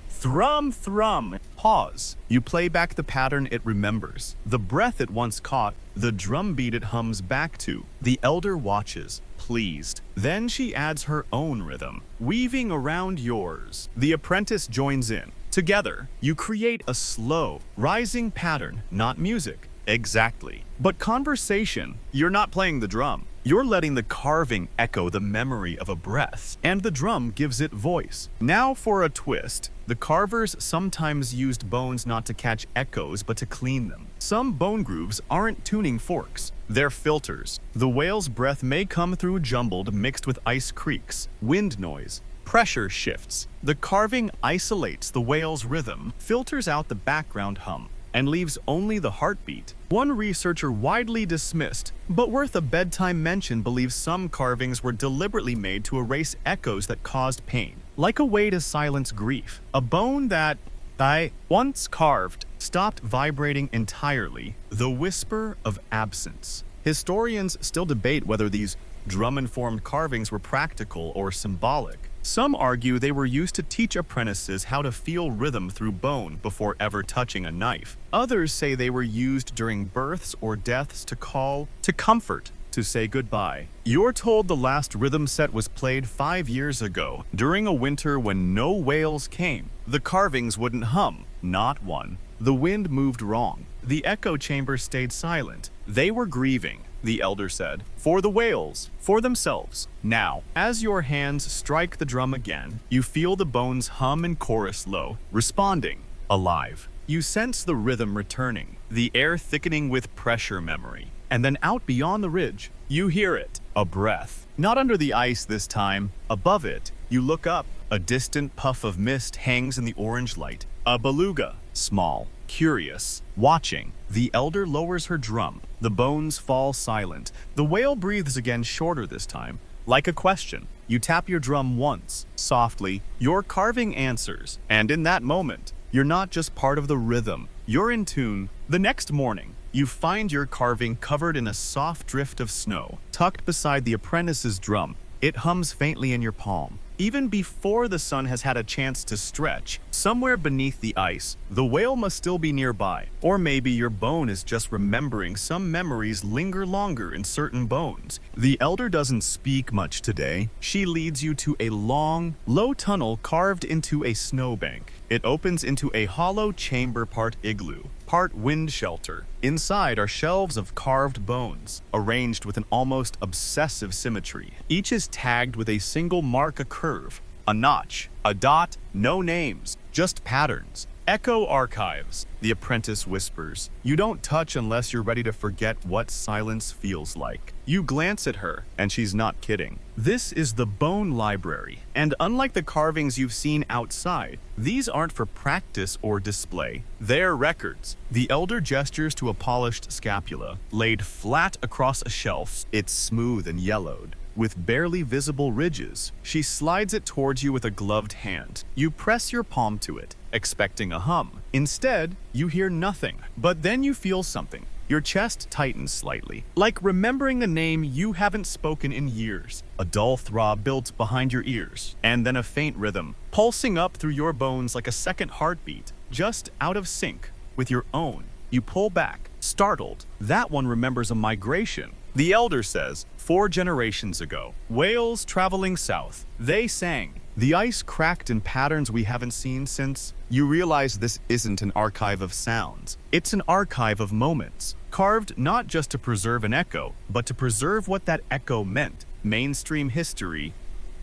Thrum, thrum. Pause. You play back the pattern it remembers. The breath it once caught, the drum beat it hums back to. The elder watches, pleased. Then she adds her own rhythm, weaving around yours. The apprentice joins in. Together, you create a slow, rising pattern, not music. Exactly. But conversation. You're not playing the drum. You're letting the carving echo the memory of a breath, and the drum gives it voice. Now for a twist. The carvers sometimes used bones not to catch echoes, but to clean them. Some bone grooves aren't tuning forks. They're filters. The whale's breath may come through jumbled, mixed with ice creaks, wind noise, pressure shifts. The carving isolates the whale's rhythm, filters out the background hum, and leaves only the heartbeat. One researcher widely dismissed, but worth a bedtime mention, believes some carvings were deliberately made to erase echoes that caused pain, like a way to silence grief. A bone that I once carved stopped vibrating entirely, the whisper of absence. Historians still debate whether these drum-informed carvings were practical or symbolic. Some argue they were used to teach apprentices how to feel rhythm through bone before ever touching a knife. Others say they were used during births or deaths to call, to comfort, to say goodbye. You're told the last rhythm set was played 5 years ago, during a winter when no whales came. The carvings wouldn't hum, not one. The wind moved wrong. The echo chamber stayed silent. They were grieving, the elder said, for the whales, for themselves. Now, as your hands strike the drum again, you feel the bones hum in chorus low, responding, alive. You sense the rhythm returning, the air thickening with pressure memory. And then out beyond the ridge, you hear it, a breath. Not under the ice this time, above it. You look up, a distant puff of mist hangs in the orange light. A beluga, small, curious, watching. The elder lowers her drum. The bones fall silent. The whale breathes again, shorter this time, like a question. You tap your drum once, softly. Your carving answers. And in that moment, you're not just part of the rhythm. You're in tune. The next morning, you find your carving covered in a soft drift of snow, tucked beside the apprentice's drum. It hums faintly in your palm. Even before the sun has had a chance to stretch, somewhere beneath the ice, the whale must still be nearby. Or maybe your bone is just remembering. Some memories linger longer in certain bones. The elder doesn't speak much today. She leads you to a long, low tunnel carved into a snowbank. It opens into a hollow chamber, part igloo, part wind shelter. Inside are shelves of carved bones, arranged with an almost obsessive symmetry. Each is tagged with a single mark, a curve, a notch, a dot, no names, just patterns. Echo archives, the apprentice whispers. You don't touch unless you're ready to forget what silence feels like. You glance at her, and she's not kidding. This is the bone library, and unlike the carvings you've seen outside, these aren't for practice or display. They're records. The elder gestures to a polished scapula, laid flat across a shelf. It's smooth and yellowed, with barely visible ridges. She slides it towards you with a gloved hand. You press your palm to it, expecting a hum. Instead, you hear nothing. But then you feel something. Your chest tightens slightly, like remembering a name you haven't spoken in years. A dull throb builds behind your ears, and then a faint rhythm, pulsing up through your bones like a second heartbeat, just out of sync with your own. You pull back, startled. That one remembers a migration. The elder says, 4 generations ago, whales traveling south. They sang. The ice cracked in patterns we haven't seen since. You realize this isn't an archive of sounds. It's an archive of moments, carved not just to preserve an echo, but to preserve what that echo meant. Mainstream history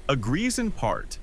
agrees in part.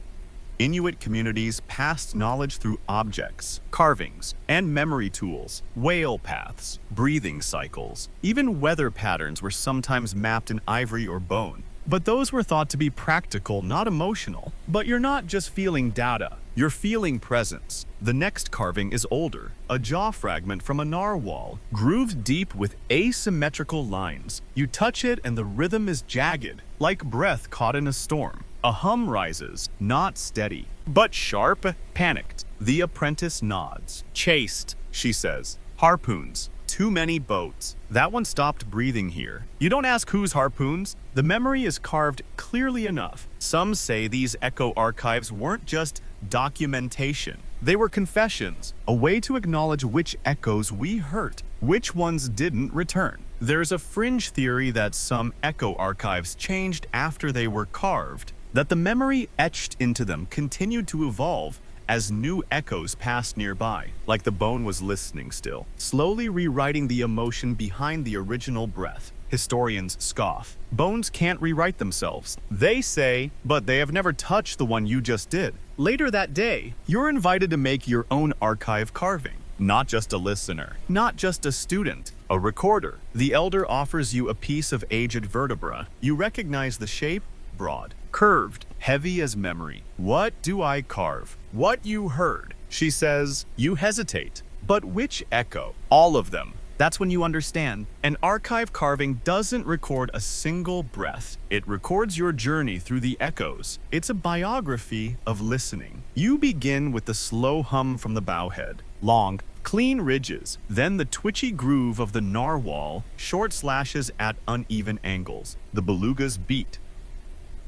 Inuit communities passed knowledge through objects, carvings, and memory tools, whale paths, breathing cycles. Even weather patterns were sometimes mapped in ivory or bone. But those were thought to be practical, not emotional. But you're not just feeling data, you're feeling presence. The next carving is older, a jaw fragment from a narwhal, grooved deep with asymmetrical lines. You touch it and the rhythm is jagged, like breath caught in a storm. A hum rises, not steady, but sharp. Panicked, the apprentice nods. Chased, she says. Harpoons. Too many boats. That one stopped breathing here. You don't ask whose harpoons. The memory is carved clearly enough. Some say these echo archives weren't just documentation. They were confessions, a way to acknowledge which echoes we hurt, which ones didn't return. There's a fringe theory that some echo archives changed after they were carved, that the memory etched into them continued to evolve as new echoes passed nearby, like the bone was listening still, slowly rewriting the emotion behind the original breath. Historians scoff. Bones can't rewrite themselves, they say, but they have never touched the one you just did. Later that day, you're invited to make your own archive carving. Not just a listener, not just a student, a recorder. The elder offers you a piece of aged vertebra. You recognize the shape, broad, curved, heavy as memory. What do I carve? What you heard. She says, you hesitate. But which echo? All of them. That's when you understand. An archive carving doesn't record a single breath. It records your journey through the echoes. It's a biography of listening. You begin with the slow hum from the bowhead. Long, clean ridges. Then the twitchy groove of the narwhal, short slashes at uneven angles. The beluga's beat.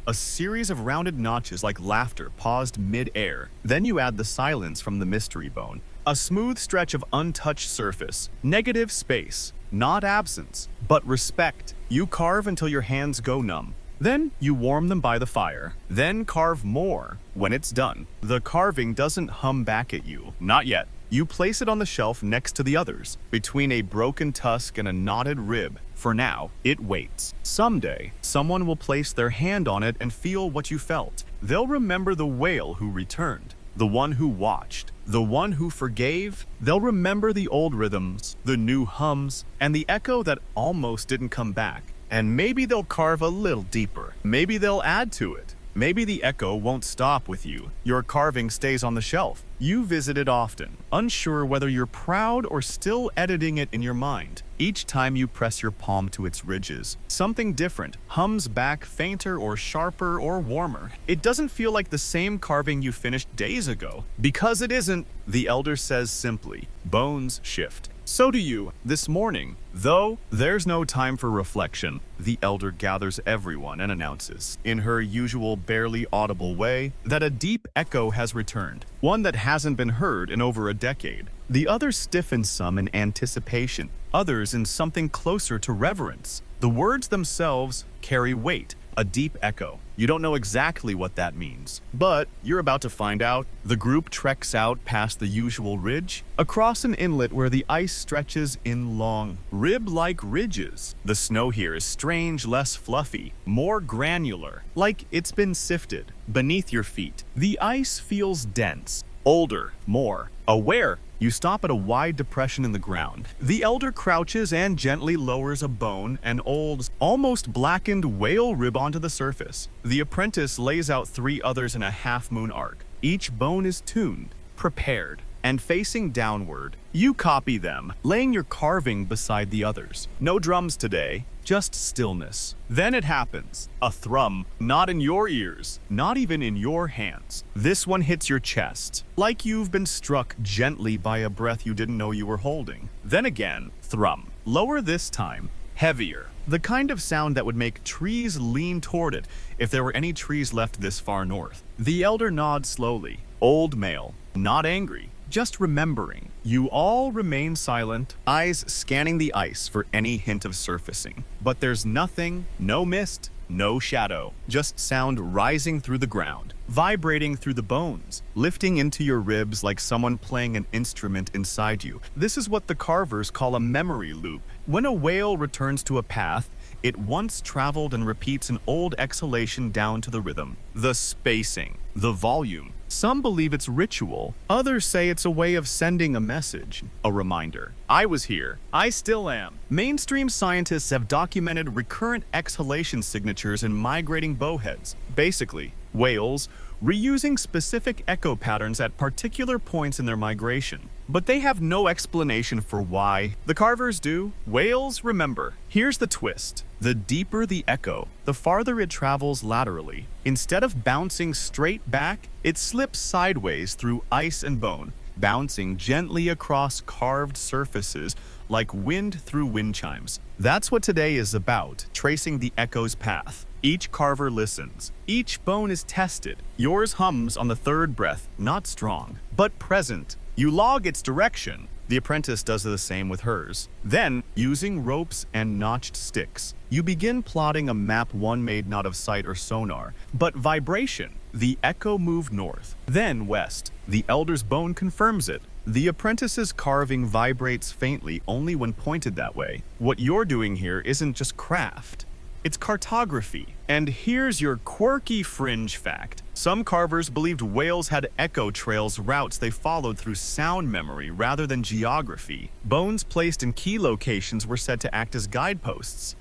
A series of rounded notches like laughter paused mid-air. Then you add the silence from the mystery bone. A smooth stretch of untouched surface. Negative space. Not absence, but respect. You carve until your hands go numb. Then you warm them by the fire. Then carve more. When it's done, the carving doesn't hum back at you. Not yet. You place it on the shelf next to the others, between a broken tusk and a knotted rib. For now, it waits. Someday, someone will place their hand on it and feel what you felt. They'll remember the whale who returned, the one who watched, the one who forgave. They'll remember the old rhythms, the new hums, and the echo that almost didn't come back. And maybe they'll carve a little deeper. Maybe they'll add to it. Maybe the echo won't stop with you. Your carving stays on the shelf. You visit it often, unsure whether you're proud or still editing it in your mind. Each time you press your palm to its ridges, something different hums back, fainter or sharper or warmer. It doesn't feel like the same carving you finished days ago. Because it isn't, the elder says simply. Bones shift. So do you, this morning. Though there's no time for reflection, the elder gathers everyone and announces, in her usual barely audible way, that a deep echo has returned, one that hasn't been heard in over a decade. The others stiffen, some in anticipation, others in something closer to reverence. The words themselves carry weight, a deep echo. You don't know exactly what that means, but you're about to find out. The group treks out past the usual ridge, across an inlet where the ice stretches in long, rib-like ridges. The snow here is strange, less fluffy, more granular, like it's been sifted. Beneath your feet, the ice feels dense, older, more aware. You stop at a wide depression in the ground. The elder crouches and gently lowers a bone, an old, almost blackened whale rib onto the surface. The apprentice lays out 3 others in a half-moon arc. Each bone is tuned, prepared, and facing downward. You copy them, laying your carving beside the others. No drums today, just stillness. Then it happens. A thrum, not in your ears, not even in your hands. This one hits your chest, like you've been struck gently by a breath you didn't know you were holding. Then again, thrum. Lower this time, heavier. The kind of sound that would make trees lean toward it if there were any trees left this far north. The elder nods slowly. Old male, not angry, just remembering. You all remain silent, eyes scanning the ice for any hint of surfacing. But there's nothing, no mist, no shadow, just sound rising through the ground, vibrating through the bones, lifting into your ribs like someone playing an instrument inside you. This is what the Carvers call a memory loop. When a whale returns to a path it once traveled and repeats an old exhalation down to the rhythm, the spacing, the volume. Some believe it's ritual, others say it's a way of sending a message, a reminder. I was here, I still am. Mainstream scientists have documented recurrent exhalation signatures in migrating bowheads. Basically, whales reusing specific echo patterns at particular points in their migration. But they have no explanation for why. The Carvers do. Whales remember. Here's the twist. The deeper the echo, the farther it travels laterally. Instead of bouncing straight back, it slips sideways through ice and bone, bouncing gently across carved surfaces like wind through wind chimes. That's what today is about, tracing the echo's path. Each carver listens. Each bone is tested. Yours hums on the third breath, not strong, but present. You log its direction. The apprentice does the same with hers. Then, using ropes and notched sticks, you begin plotting a map one made not of sight or sonar, but vibration. The echo moved north, then west. The elder's bone confirms it. The apprentice's carving vibrates faintly only when pointed that way. What you're doing here isn't just craft. It's cartography. And here's your quirky fringe fact. Some carvers believed whales had echo trails routes they followed through sound memory rather than geography. Bones placed in key locations were said to act as guideposts.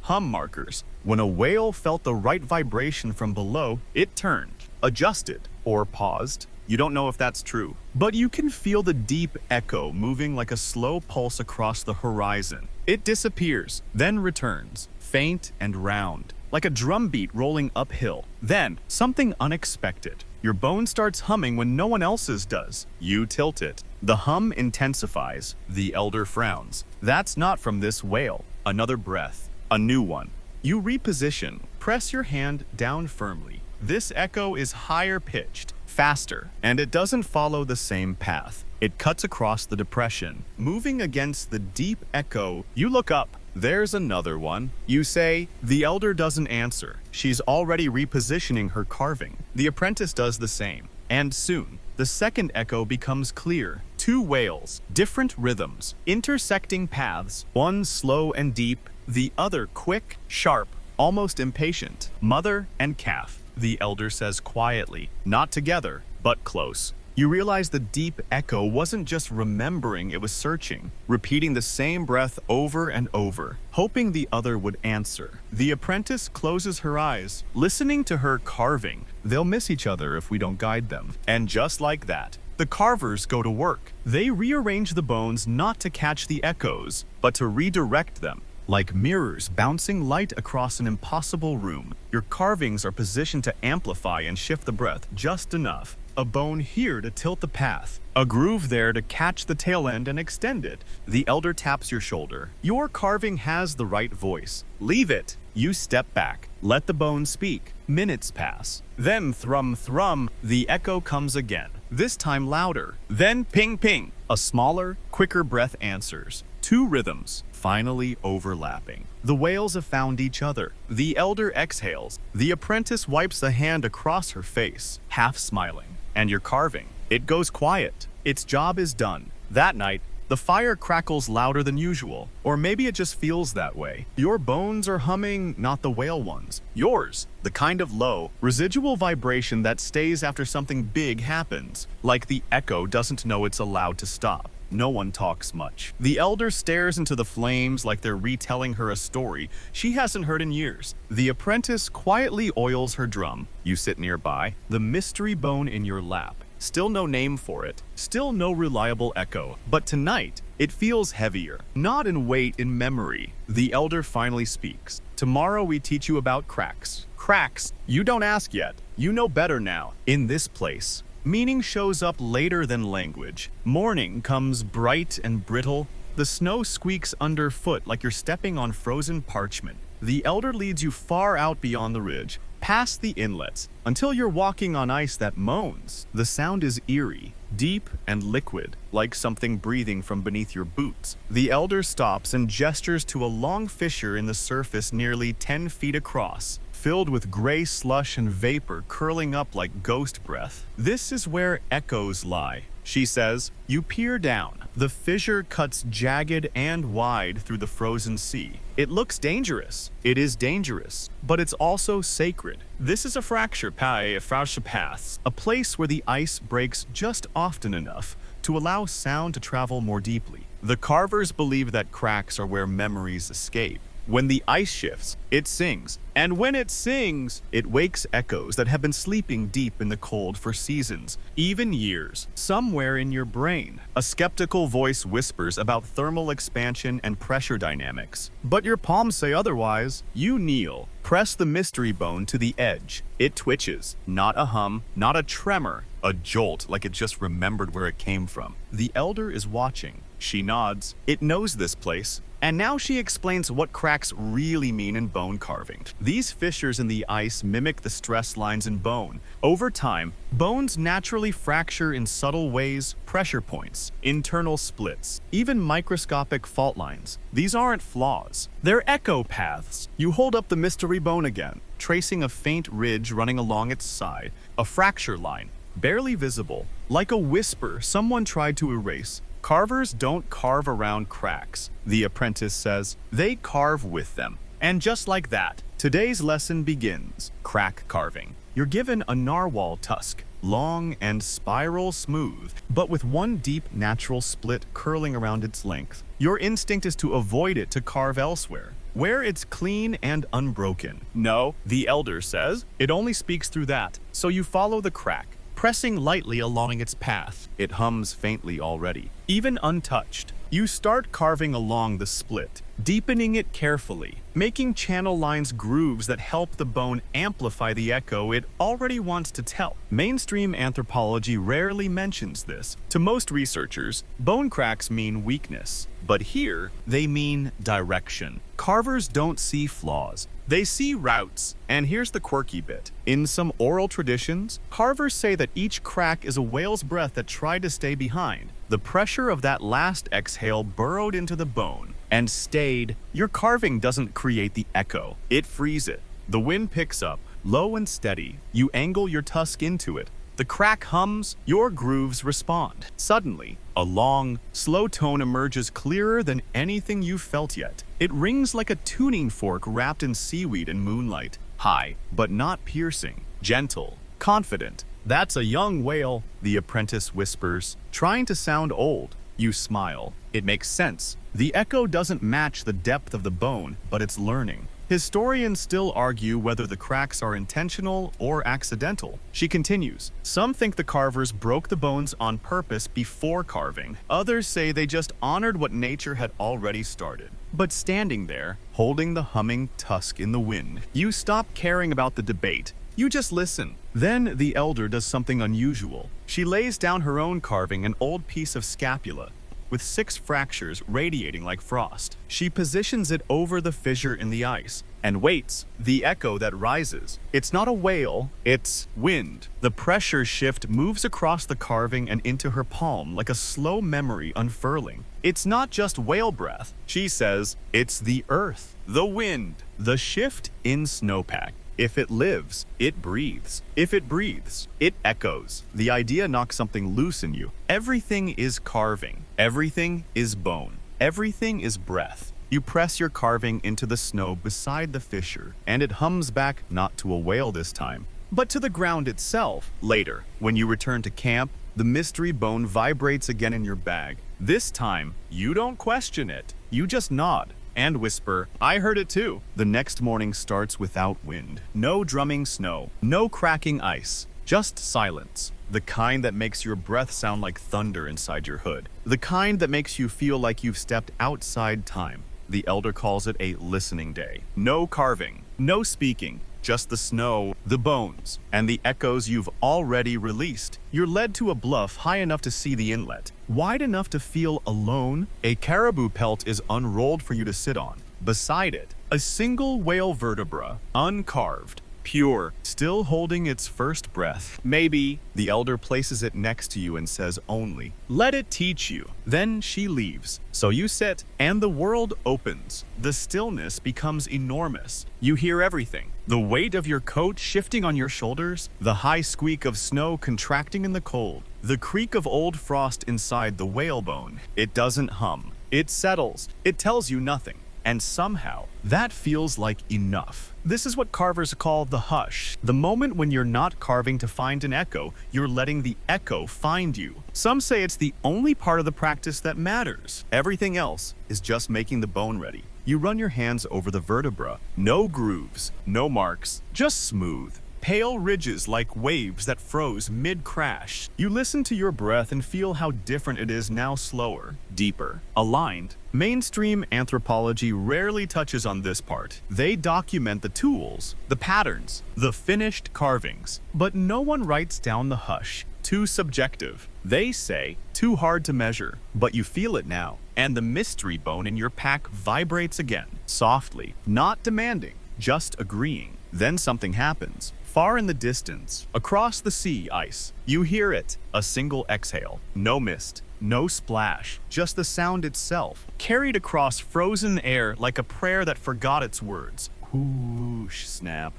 Hum markers. When a whale felt the right vibration from below, it turned, adjusted, or paused. You don't know if that's true, but you can feel the deep echo moving like a slow pulse across the horizon. It disappears, then returns, faint and round, like a drum beat rolling uphill. Then, something unexpected. Your bone starts humming when no one else's does. You tilt it. The hum intensifies. The elder frowns. That's not from this whale. Another breath. A new one. You reposition. Press your hand down firmly. This echo is higher pitched, faster, and it doesn't follow the same path. It cuts across the depression, moving against the deep echo. You look up. There's another one. You say, the elder doesn't answer. She's already repositioning her carving. The apprentice does the same. And soon, the second echo becomes clear. Two whales, different rhythms, intersecting paths, one slow and deep, the other quick, sharp, almost impatient. Mother and calf, the elder says quietly, not together, but close. You realize the deep echo wasn't just remembering, it was searching, repeating the same breath over and over, hoping the other would answer. The apprentice closes her eyes, listening to her carving. They'll miss each other if we don't guide them. And just like that, the carvers go to work. They rearrange the bones not to catch the echoes, but to redirect them. Like mirrors bouncing light across an impossible room, your carvings are positioned to amplify and shift the breath just enough. A bone here to tilt the path, a groove there to catch the tail end and extend it. The elder taps your shoulder. Your carving has the right voice. Leave it. You step back. Let the bone speak. Minutes pass. Then thrum thrum, the echo comes again. This time louder. Then ping ping. A smaller, quicker breath answers. Two rhythms, finally overlapping. The whales have found each other. The elder exhales. The apprentice wipes a hand across her face, half smiling. And your carving, it goes quiet. Its job is done. That night, the fire crackles louder than usual. Or maybe it just feels that way. Your bones are humming, not the whale ones. Yours, the kind of low, residual vibration that stays after something big happens. Like the echo doesn't know it's allowed to stop. No one talks much. The elder stares into the flames like they're retelling her a story she hasn't heard in years. The apprentice quietly oils her drum. You sit nearby, the mystery bone in your lap. Still no name for it, still no reliable echo. But tonight, it feels heavier, not in weight, in memory. The elder finally speaks. Tomorrow we teach you about cracks. Cracks, you don't ask yet. You know better now. In this place, meaning shows up later than language. Morning comes bright and brittle, The snow squeaks underfoot like you're stepping on frozen parchment. The elder leads you far out beyond the ridge, past the inlets, until you're walking on ice that moans. The sound is eerie, deep and liquid, like something breathing from beneath your boots. The elder stops and gestures to a long fissure in the surface nearly 10 feet across, filled with gray slush and vapor curling up like ghost breath. This is where echoes lie, she says. You peer down. The fissure cuts jagged and wide through the frozen sea. It looks dangerous. It is dangerous, but it's also sacred. This is a fracture path, a place where the ice breaks just often enough to allow sound to travel more deeply. The Carvers believe that cracks are where memories escape. When the ice shifts, it sings. And when it sings, it wakes echoes that have been sleeping deep in the cold for seasons, even years. Somewhere in your brain, a skeptical voice whispers about thermal expansion and pressure dynamics. But your palms say otherwise. You kneel, press the mystery bone to the edge. It twitches. Not a hum, not a tremor, a jolt like it just remembered where it came from. The elder is watching. She nods. It knows this place. And now she explains what cracks really mean in bone carving. These fissures in the ice mimic the stress lines in bone. Over time, bones naturally fracture in subtle ways, pressure points, internal splits, even microscopic fault lines. These aren't flaws. They're echo paths. You hold up the mystery bone again, tracing a faint ridge running along its side, a fracture line, barely visible, like a whisper someone tried to erase. Carvers don't carve around cracks, the apprentice says. They carve with them. And just like that, today's lesson begins. Crack carving. You're given a narwhal tusk, long and spiral smooth, but with one deep natural split curling around its length. Your instinct is to avoid it to carve elsewhere, where it's clean and unbroken. No, the elder says, it only speaks through that, so you follow the crack, pressing lightly along its path. It hums faintly already, even untouched. You start carving along the split, deepening it carefully, making channel lines grooves that help the bone amplify the echo it already wants to tell. Mainstream anthropology rarely mentions this. To most researchers, bone cracks mean weakness, but here they mean direction. Carvers don't see flaws. They see routes. And here's the quirky bit. In some oral traditions, carvers say that each crack is a whale's breath that tried to stay behind. The pressure of that last exhale burrowed into the bone and stayed. Your carving doesn't create the echo. It frees it. The wind picks up, low and steady. You angle your tusk into it. The crack hums, your grooves respond. Suddenly, a long, slow tone emerges clearer than anything you've felt yet. It rings like a tuning fork wrapped in seaweed and moonlight. High, but not piercing. Gentle, confident. That's a young whale, the apprentice whispers, trying to sound old. You smile. It makes sense. The echo doesn't match the depth of the bone, but it's learning. Historians still argue whether the cracks are intentional or accidental. She continues, some think the carvers broke the bones on purpose before carving. Others say they just honored what nature had already started. But standing there, holding the humming tusk in the wind, you stop caring about the debate. You just listen. Then the elder does something unusual. She lays down her own carving, an old piece of scapula, with 6 fractures radiating like frost. She positions it over the fissure in the ice and waits. The echo that rises. It's not a wail, it's wind. The pressure shift moves across the carving and into her palm like a slow memory unfurling. It's not just whale breath, she says, it's the earth, the wind, the shift in snowpack. If it lives, it breathes. If it breathes, it echoes. The idea knocks something loose in you. Everything is carving. Everything is bone. Everything is breath. You press your carving into the snow beside the fissure, and it hums back not to a whale this time, but to the ground itself. Later, when you return to camp, the mystery bone vibrates again in your bag. This time, you don't question it. You just nod and whisper, I heard it too. The next morning starts without wind. No drumming snow, no cracking ice, just silence. The kind that makes your breath sound like thunder inside your hood. The kind that makes you feel like you've stepped outside time. The elder calls it a listening day. No carving, no speaking, just the snow, the bones, and the echoes you've already released. You're led to a bluff high enough to see the inlet. wide enough to feel alone. A caribou pelt is unrolled for you to sit on. Beside it, a single whale vertebra, uncarved, pure, still holding its first breath. Maybe the elder places it next to you and says only, "Let it teach you." Then she leaves. So you sit, and the world opens. The stillness becomes enormous. You hear everything. The weight of your coat shifting on your shoulders, the high squeak of snow contracting in the cold, the creak of old frost inside the whalebone. It doesn't hum. It settles. It tells you nothing. And somehow, that feels like enough. This is what carvers call the hush. The moment when you're not carving to find an echo, you're letting the echo find you. Some say it's the only part of the practice that matters. Everything else is just making the bone ready. You run your hands over the vertebra. No grooves, no marks, just smooth. Pale ridges like waves that froze mid-crash. You listen to your breath and feel how different it is now, slower, deeper, aligned. Mainstream anthropology rarely touches on this part. They document the tools, the patterns, the finished carvings. But no one writes down the hush. Too subjective. They say, too hard to measure. But you feel it now. And the mystery bone in your pack vibrates again, softly, not demanding, just agreeing. Then something happens. Far in the distance, across the sea ice, you hear it. A single exhale. No mist, no splash, just the sound itself, carried across frozen air like a prayer that forgot its words. Whoosh, snap.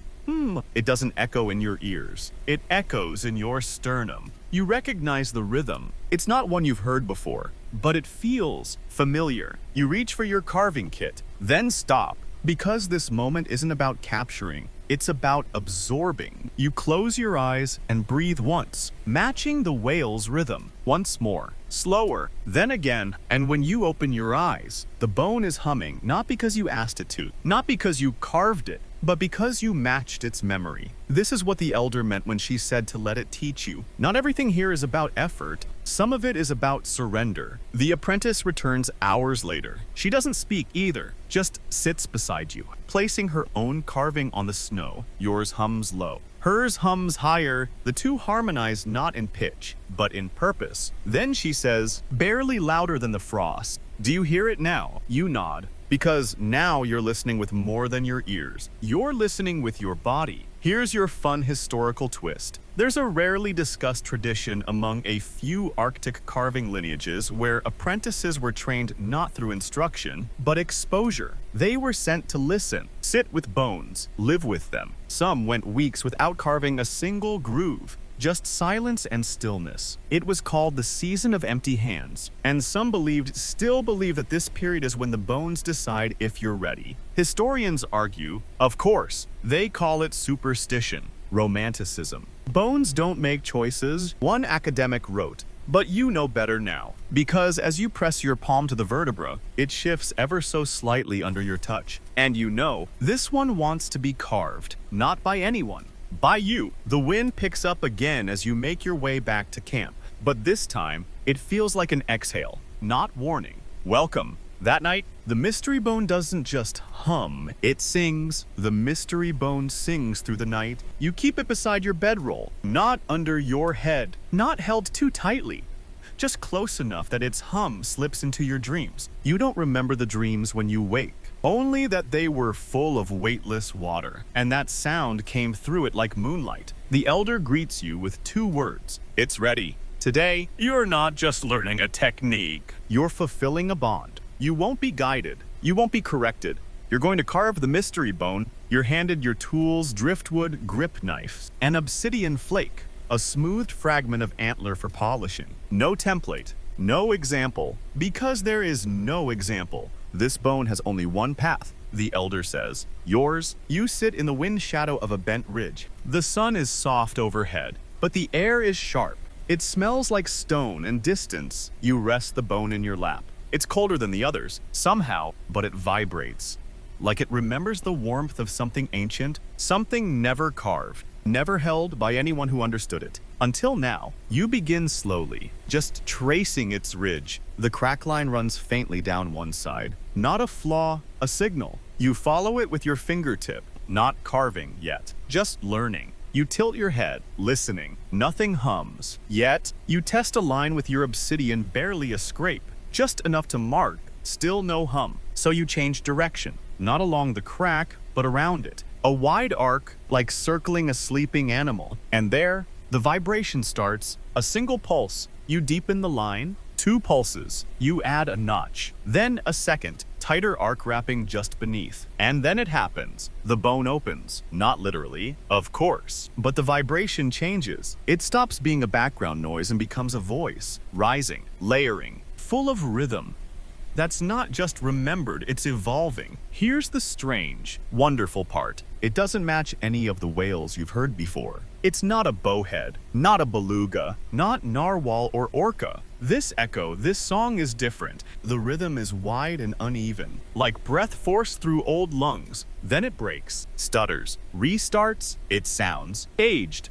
It doesn't echo in your ears. It echoes in your sternum. You recognize the rhythm. It's not one you've heard before, but it feels familiar. You reach for your carving kit, then stop. Because this moment isn't about capturing, it's about absorbing. You close your eyes and breathe once, matching the whale's rhythm. Once more, slower, then again, and when you open your eyes, the bone is humming, not because you asked it to, not because you carved it, but because you matched its memory. This is what the elder meant when she said to let it teach you. Not everything here is about effort. Some of it is about surrender. The apprentice returns hours later. She doesn't speak either, just sits beside you, placing her own carving on the snow. Yours hums low. Hers hums higher. The two harmonize not in pitch, but in purpose. Then she says, barely louder than the frost, "Do you hear it now?" You nod. Because now you're listening with more than your ears. You're listening with your body. Here's your fun historical twist. There's a rarely discussed tradition among a few Arctic carving lineages where apprentices were trained not through instruction, but exposure. They were sent to listen, sit with bones, live with them. Some went weeks without carving a single groove. Just silence and stillness. It was called the season of empty hands, and some still believe that this period is when the bones decide if you're ready. Historians argue, of course, they call it superstition, romanticism. Bones don't make choices, one academic wrote, but you know better now. Because as you press your palm to the vertebra, it shifts ever so slightly under your touch. And you know, this one wants to be carved, not by anyone. By you. The wind picks up again as you make your way back to camp. But this time, it feels like an exhale, not warning. Welcome. That night, the mystery bone doesn't just hum, it sings. The mystery bone sings through the night. You keep it beside your bedroll, not under your head, not held too tightly. Just close enough that its hum slips into your dreams. You don't remember the dreams when you wake. Only that they were full of weightless water, and that sound came through it like moonlight. The elder greets you with two words. It's ready. Today, you're not just learning a technique. You're fulfilling a bond. You won't be guided. You won't be corrected. You're going to carve the mystery bone. You're handed your tools, driftwood, grip knife, an obsidian flake, a smoothed fragment of antler for polishing. No template, no example, because there is no example. This bone has only one path, the elder says. Yours, you sit in the wind shadow of a bent ridge. The sun is soft overhead, but the air is sharp. It smells like stone and distance. You rest the bone in your lap. It's colder than the others, somehow, but it vibrates. Like it remembers the warmth of something ancient, something never carved, never held by anyone who understood it. Until now, you begin slowly, just tracing its ridge. The crack line runs faintly down one side. Not a flaw, a signal. You follow it with your fingertip, not carving yet, just learning. You tilt your head, listening. Nothing hums. Yet, you test a line with your obsidian, barely a scrape. Just enough to mark, still no hum. So you change direction. Not along the crack, but around it. A wide arc, like circling a sleeping animal. And there, the vibration starts. A single pulse. You deepen the line. 2 pulses. You add a notch. Then a second. Tighter arc wrapping just beneath. And then it happens. The bone opens. Not literally, of course. But the vibration changes. It stops being a background noise and becomes a voice. Rising, layering, full of rhythm. That's not just remembered, it's evolving. Here's the strange, wonderful part. It doesn't match any of the whales you've heard before. It's not a bowhead, not a beluga, not narwhal or orca. This echo, this song is different. The rhythm is wide and uneven, like breath forced through old lungs. Then it breaks, stutters, restarts. It sounds aged,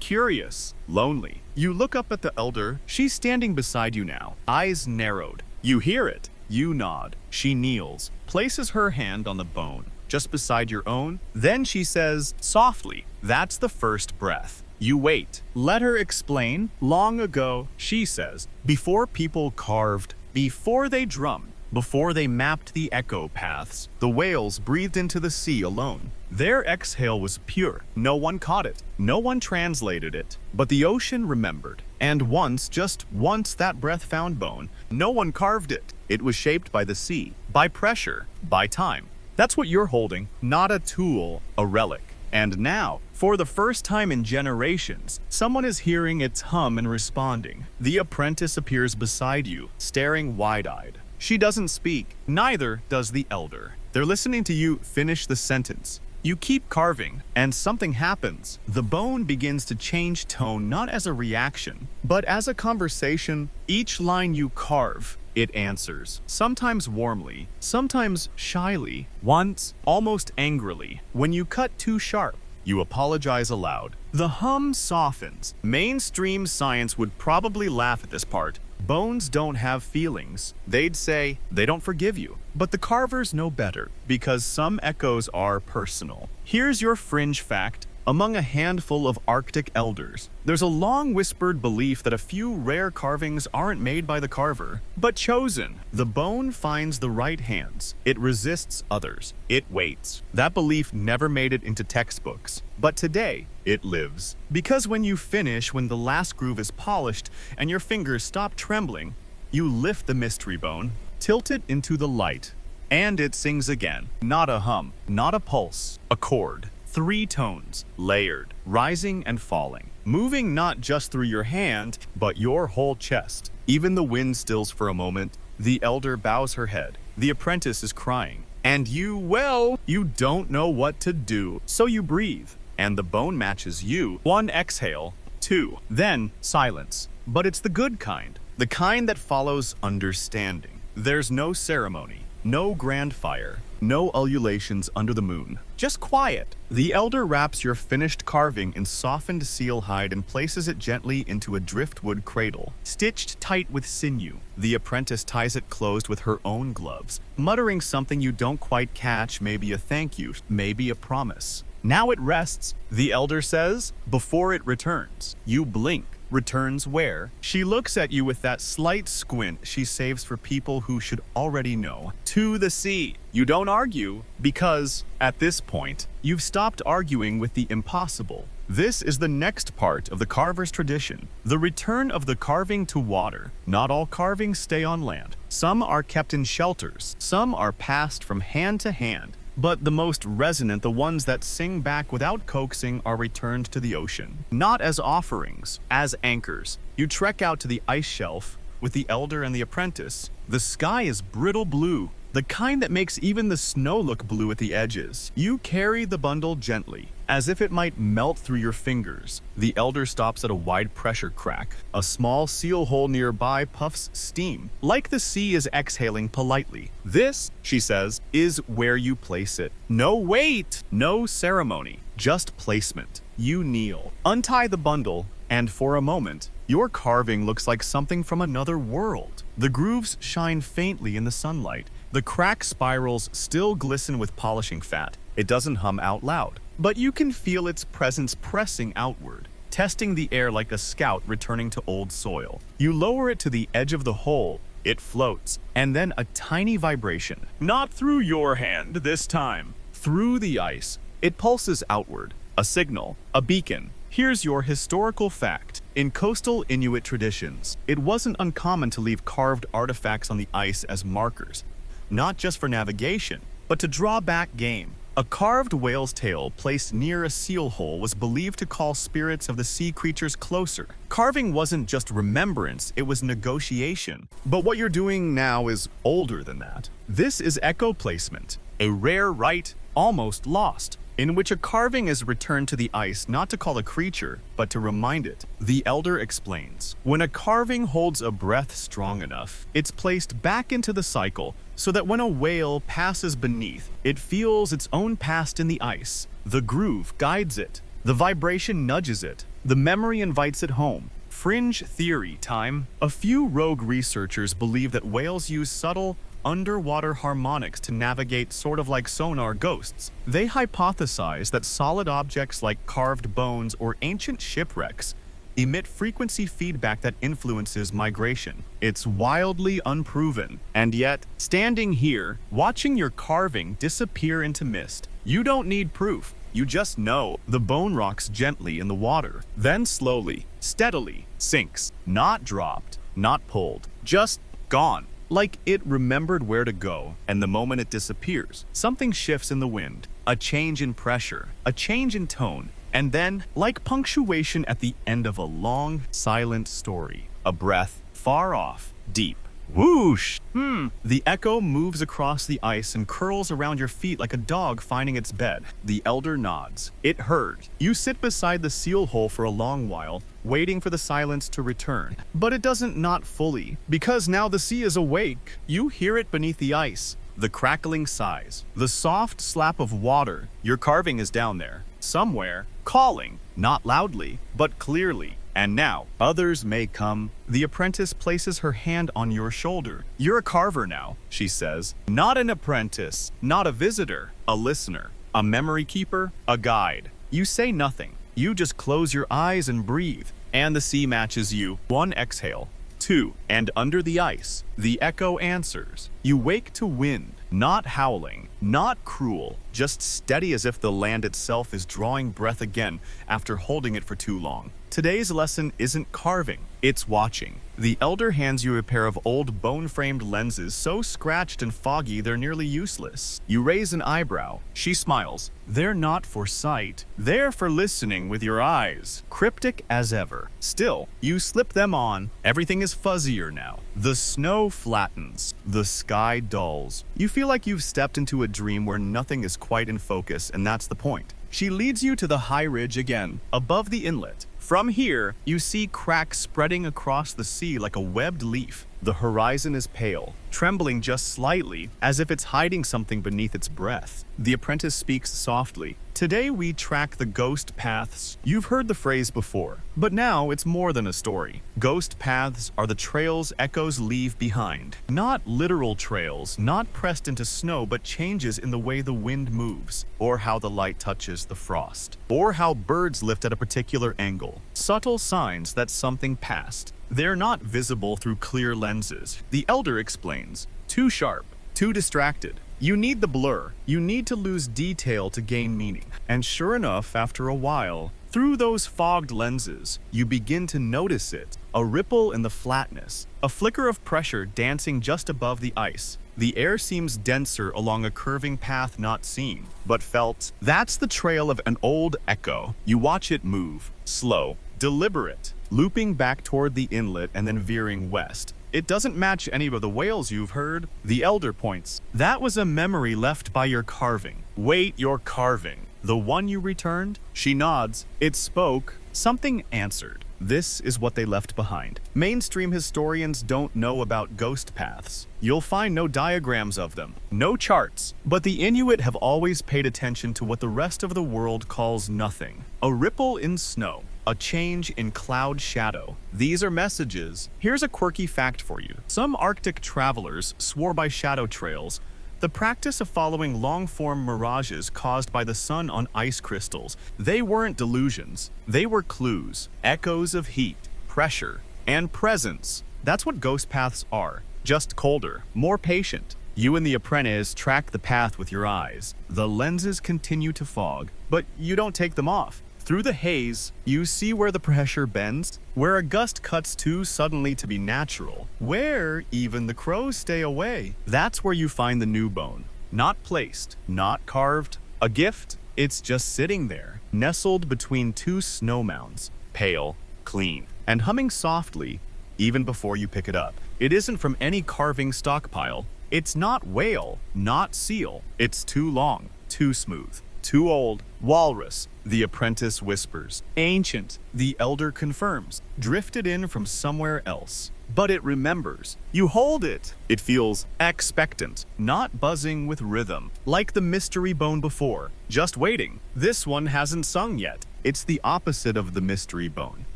curious, lonely. You look up at the elder. She's standing beside you now, eyes narrowed. You hear it. You nod. She kneels, places her hand on the bone, just beside your own. Then she says, softly, that's the first breath. You wait. Let her explain. Long ago, she says, before people carved, before they drummed, before they mapped the echo paths, the whales breathed into the sea alone. Their exhale was pure. No one caught it. No one translated it. But the ocean remembered. And once, just once, that breath found bone. No one carved it. It was shaped by the sea, by pressure, by time. That's what you're holding, not a tool, a relic. And now, for the first time in generations, someone is hearing its hum and responding. The apprentice appears beside you, staring wide-eyed. She doesn't speak, neither does the elder. They're listening to you finish the sentence. You keep carving, and something happens. The bone begins to change tone, not as a reaction, but as a conversation. Each line you carve, it answers, sometimes warmly, sometimes shyly, once almost angrily. When you cut too sharp, you apologize aloud. The hum softens. Mainstream science would probably laugh at this part. Bones don't have feelings. They'd say they don't forgive you. But the carvers know better, because some echoes are personal. Here's your fringe fact. Among a handful of Arctic elders, there's a long whispered belief that a few rare carvings aren't made by the carver, but chosen. The bone finds the right hands. It resists others. It waits. That belief never made it into textbooks, but today it lives. Because when you finish, when the last groove is polished and your fingers stop trembling, you lift the mystery bone, tilt it into the light, and it sings again. Not a hum, not a pulse, a chord. 3 tones, layered, rising and falling, moving not just through your hand, but your whole chest. Even the wind stills for a moment. The elder bows her head. The apprentice is crying. And you, well, you don't know what to do. So you breathe, and the bone matches you. 1 exhale, 2, then silence. But it's the good kind, the kind that follows understanding. There's no ceremony, no grand fire, no ululations under the moon. Just quiet. The elder wraps your finished carving in softened seal hide and places it gently into a driftwood cradle, stitched tight with sinew. The apprentice ties it closed with her own gloves, muttering something you don't quite catch, maybe a thank you, maybe a promise. Now it rests, the elder says, before it returns. You blink. Returns where? She looks at you with that slight squint she saves for people who should already know. To the sea. You don't argue, because, at this point, you've stopped arguing with the impossible. This is the next part of the carver's tradition, the return of the carving to water. Not all carvings stay on land. Some are kept in shelters, some are passed from hand to hand. But the most resonant, the ones that sing back without coaxing, are returned to the ocean. Not as offerings, as anchors. You trek out to the ice shelf with the elder and the apprentice. The sky is brittle blue, the kind that makes even the snow look blue at the edges. You carry the bundle gently, as if it might melt through your fingers. The elder stops at a wide pressure crack. A small seal hole nearby puffs steam, like the sea is exhaling politely. This, she says, is where you place it. No wait, no ceremony, just placement. You kneel, untie the bundle, and for a moment, your carving looks like something from another world. The grooves shine faintly in the sunlight. The crack spirals still glisten with polishing fat. It doesn't hum out loud, but you can feel its presence pressing outward, testing the air like a scout returning to old soil. You lower it to the edge of the hole. It floats, and then a tiny vibration. Not through your hand this time. Through the ice. It pulses outward. A signal. A beacon. Here's your historical fact. In coastal Inuit traditions, it wasn't uncommon to leave carved artifacts on the ice as markers, not just for navigation, but to draw back game. A carved whale's tail placed near a seal hole was believed to call spirits of the sea creatures closer. Carving wasn't just remembrance, it was negotiation. But what you're doing now is older than that. This is echo placement, a rare rite almost lost, in which a carving is returned to the ice not to call a creature, but to remind it. The elder explains, when a carving holds a breath strong enough, it's placed back into the cycle so that when a whale passes beneath, it feels its own past in the ice. The groove guides it. The vibration nudges it. The memory invites it home. Fringe theory time. A few rogue researchers believe that whales use subtle, underwater harmonics to navigate, sort of like sonar ghosts. They hypothesize that solid objects like carved bones or ancient shipwrecks emit frequency feedback that influences migration. It's wildly unproven, and yet, standing here, watching your carving disappear into mist, you don't need proof. You just know. The bone rocks gently in the water, then slowly, steadily sinks, not dropped, not pulled, just gone. Like it remembered where to go, and the moment it disappears, something shifts in the wind, a change in pressure, a change in tone, and then, like punctuation at the end of a long, silent story, a breath far off, deep. Whoosh! The echo moves across the ice and curls around your feet like a dog finding its bed. The elder nods. It heard. You sit beside the seal hole for a long while, waiting for the silence to return. But it doesn't, not fully, because now the sea is awake. You hear it beneath the ice. The crackling sighs. The soft slap of water. Your carving is down there, somewhere, calling, not loudly, but clearly. And now, others may come. The apprentice places her hand on your shoulder. You're a carver now, she says. Not an apprentice, not a visitor, a listener, a memory keeper, a guide. You say nothing. You just close your eyes and breathe. And the sea matches you. 1 exhale. 2. And under the ice, the echo answers. You wake to wind, not howling, not cruel, just steady as if the land itself is drawing breath again after holding it for too long. Today's lesson isn't carving, it's watching. The elder hands you a pair of old bone-framed lenses so scratched and foggy they're nearly useless. You raise an eyebrow. She smiles. They're not for sight. They're for listening with your eyes. Cryptic as ever. Still, you slip them on. Everything is fuzzier now. The snow flattens. The sky dulls. You feel like you've stepped into a dream where nothing is quite in focus, and that's the point. She leads you to the high ridge again, above the inlet. From here, you see cracks spreading across the sea like a webbed leaf. The horizon is pale, trembling just slightly, as if it's hiding something beneath its breath. The apprentice speaks softly. Today we track the ghost paths. You've heard the phrase before, but now it's more than a story. Ghost paths are the trails echoes leave behind. Not literal trails, not pressed into snow, but changes in the way the wind moves, or how the light touches the frost, or how birds lift at a particular angle. Subtle signs that something passed. They're not visible through clear lenses. The elder explains. Too sharp, too distracted. You need the blur. You need to lose detail to gain meaning. And sure enough, after a while, through those fogged lenses, you begin to notice it. A ripple in the flatness. A flicker of pressure dancing just above the ice. The air seems denser along a curving path not seen, but felt. That's the trail of an old echo. You watch it move. Slow. Deliberate. Looping back toward the inlet and then veering west. It doesn't match any of the whales you've heard. The elder points. That was a memory left by your carving. Wait, your carving. The one you returned? She nods. It spoke. Something answered. This is what they left behind. Mainstream historians don't know about ghost paths. You'll find no diagrams of them, no charts. But the Inuit have always paid attention to what the rest of the world calls nothing. A ripple in snow. A change in cloud shadow. These are messages. Here's a quirky fact for you. Some Arctic travelers swore by shadow trails The practice of following long-form mirages caused by the sun on ice crystals. They weren't delusions. They were clues, echoes of heat, pressure, and presence. That's what ghost paths are, just colder, more patient. You and the apprentice track the path with your eyes. The lenses continue to fog, but you don't take them off. Through the haze, you see where the pressure bends, where a gust cuts too suddenly to be natural, where even the crows stay away. That's where you find the new bone. Not placed, not carved, a gift. It's just sitting there, nestled between two snow mounds, pale, clean, and humming softly even before you pick it up. It isn't from any carving stockpile. It's not whale, not seal. It's too long, too smooth, too old. Walrus, the apprentice whispers. Ancient, the elder confirms. Drifted in from somewhere else. But it remembers. You hold it. It feels expectant, not buzzing with rhythm. Like the mystery bone before, just waiting. This one hasn't sung yet. It's the opposite of the mystery bone.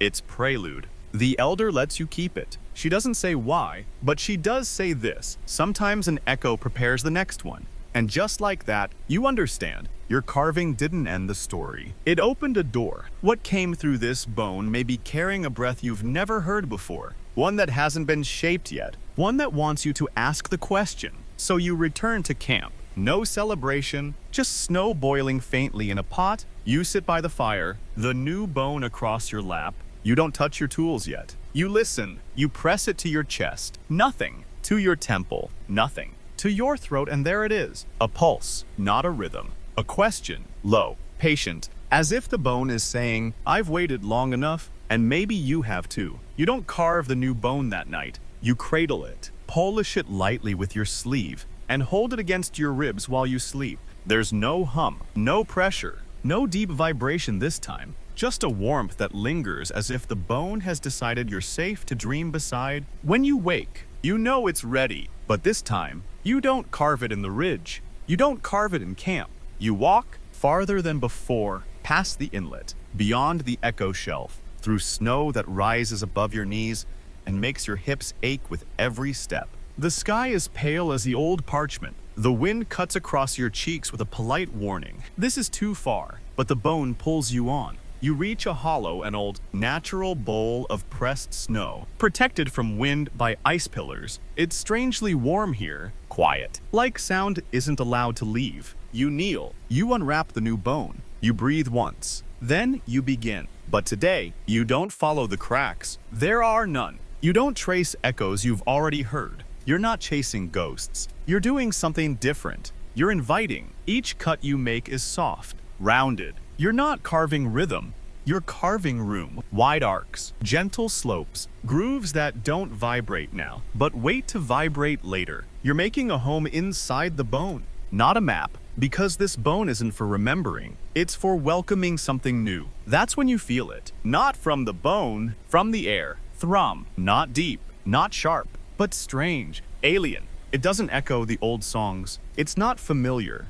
It's prelude. The elder lets you keep it. She doesn't say why, but she does say this. Sometimes an echo prepares the next one. And just like that, you understand. Your carving didn't end the story. It opened a door. What came through this bone may be carrying a breath you've never heard before. One that hasn't been shaped yet. One that wants you to ask the question. So you return to camp. No celebration, just snow boiling faintly in a pot. You sit by the fire, the new bone across your lap. You don't touch your tools yet. You listen. You press it to your chest. Nothing. To your temple. Nothing. To your throat, and there it is. A pulse, not a rhythm. A question, low, patient, as if the bone is saying, I've waited long enough, and maybe you have too. You don't carve the new bone that night. You cradle it, polish it lightly with your sleeve, and hold it against your ribs while you sleep. There's no hum, no pressure, no deep vibration this time. Just a warmth that lingers as if the bone has decided you're safe to dream beside. When you wake, you know it's ready, but this time, you don't carve it in the ridge. You don't carve it in camp. You walk farther than before, past the inlet, beyond the echo shelf, through snow that rises above your knees and makes your hips ache with every step. The sky is pale as the old parchment. The wind cuts across your cheeks with a polite warning. This is too far, but the bone pulls you on. You reach a hollow, an old, natural bowl of pressed snow, protected from wind by ice pillars. It's strangely warm here, quiet. Like sound isn't allowed to leave. You kneel. You unwrap the new bone. You breathe once. Then you begin. But today, you don't follow the cracks. There are none. You don't trace echoes you've already heard. You're not chasing ghosts. You're doing something different. You're inviting. Each cut you make is soft, rounded. You're not carving rhythm. You're carving room. Wide arcs, gentle slopes, grooves that don't vibrate now, but wait to vibrate later. You're making a home inside the bone, not a map, because this bone isn't for remembering. It's for welcoming something new. That's when you feel it. Not from the bone, from the air. Thrum. Not deep, not sharp, but strange, alien. It doesn't echo the old songs. It's not familiar,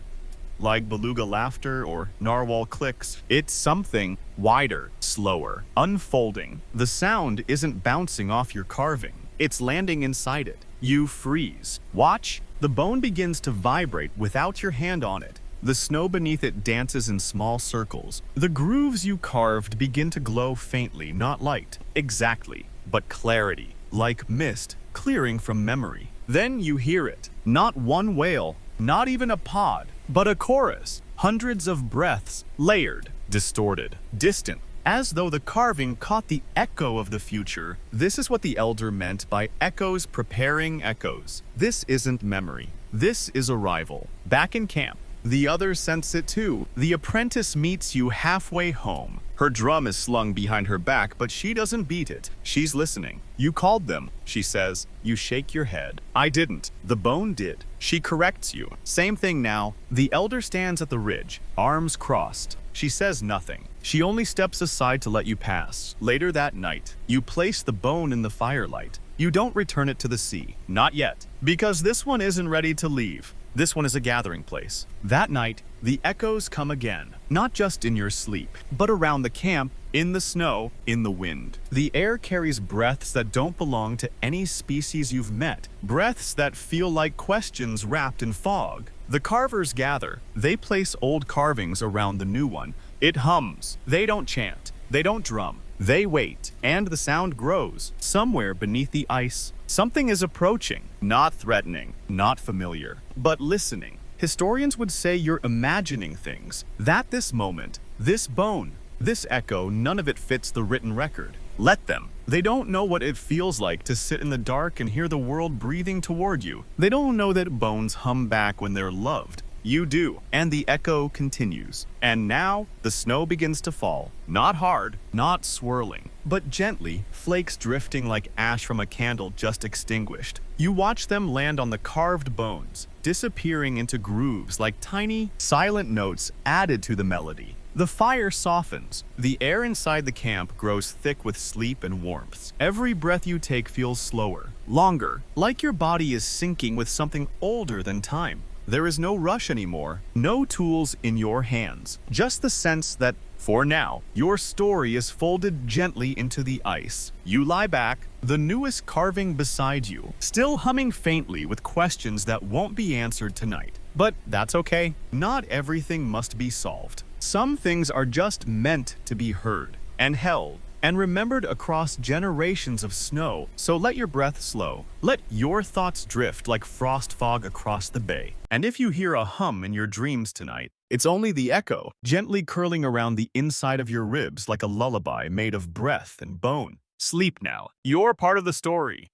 like beluga laughter or narwhal clicks. It's something wider, slower, unfolding. The sound isn't bouncing off your carving. It's landing inside it. You freeze. Watch. The bone begins to vibrate without your hand on it. The snow beneath it dances in small circles. The grooves you carved begin to glow faintly, not light. Exactly, but clarity, like mist clearing from memory. Then you hear it. Not one wail, not even a pod, but a chorus. Hundreds of breaths, layered, distorted, distant, as though the carving caught the echo of the future. This is what the elder meant by echoes preparing echoes. This isn't memory. This is arrival. Back in camp, the others sense it too. The apprentice meets you halfway home. Her drum is slung behind her back, but she doesn't beat it. She's listening. You called them, she says. You shake your head. I didn't. The bone did. She corrects you. Same thing now. The elder stands at the ridge, arms crossed. She says nothing. She only steps aside to let you pass. Later that night, you place the bone in the firelight. You don't return it to the sea. Not yet. Because this one isn't ready to leave. This one is a gathering place. That night, the echoes come again, not just in your sleep, but around the camp, in the snow, in the wind. The air carries breaths that don't belong to any species you've met, breaths that feel like questions wrapped in fog. The carvers gather. They place old carvings around the new one. It hums. They don't chant. They don't drum. They wait, and the sound grows. Somewhere beneath the ice, something is approaching. Not threatening, not familiar, but listening. Historians would say you're imagining things. That this moment, this bone, this echo, none of it fits the written record. Let them. They don't know what it feels like to sit in the dark and hear the world breathing toward you. They don't know that bones hum back when they're loved. You do, and the echo continues. And now, the snow begins to fall. Not hard, not swirling, but gently, flakes drifting like ash from a candle just extinguished. You watch them land on the carved bones, disappearing into grooves like tiny, silent notes added to the melody. The fire softens. The air inside the camp grows thick with sleep and warmth. Every breath you take feels slower, longer, like your body is syncing with something older than time. There is no rush anymore, no tools in your hands, just the sense that, for now, your story is folded gently into the ice. You lie back, the newest carving beside you, still humming faintly with questions that won't be answered tonight. But that's okay. Not everything must be solved. Some things are just meant to be heard and held and remembered across generations of snow, so let your breath slow. Let your thoughts drift like frost fog across the bay. And if you hear a hum in your dreams tonight, it's only the echo, gently curling around the inside of your ribs like a lullaby made of breath and bone. Sleep now. You're part of the story.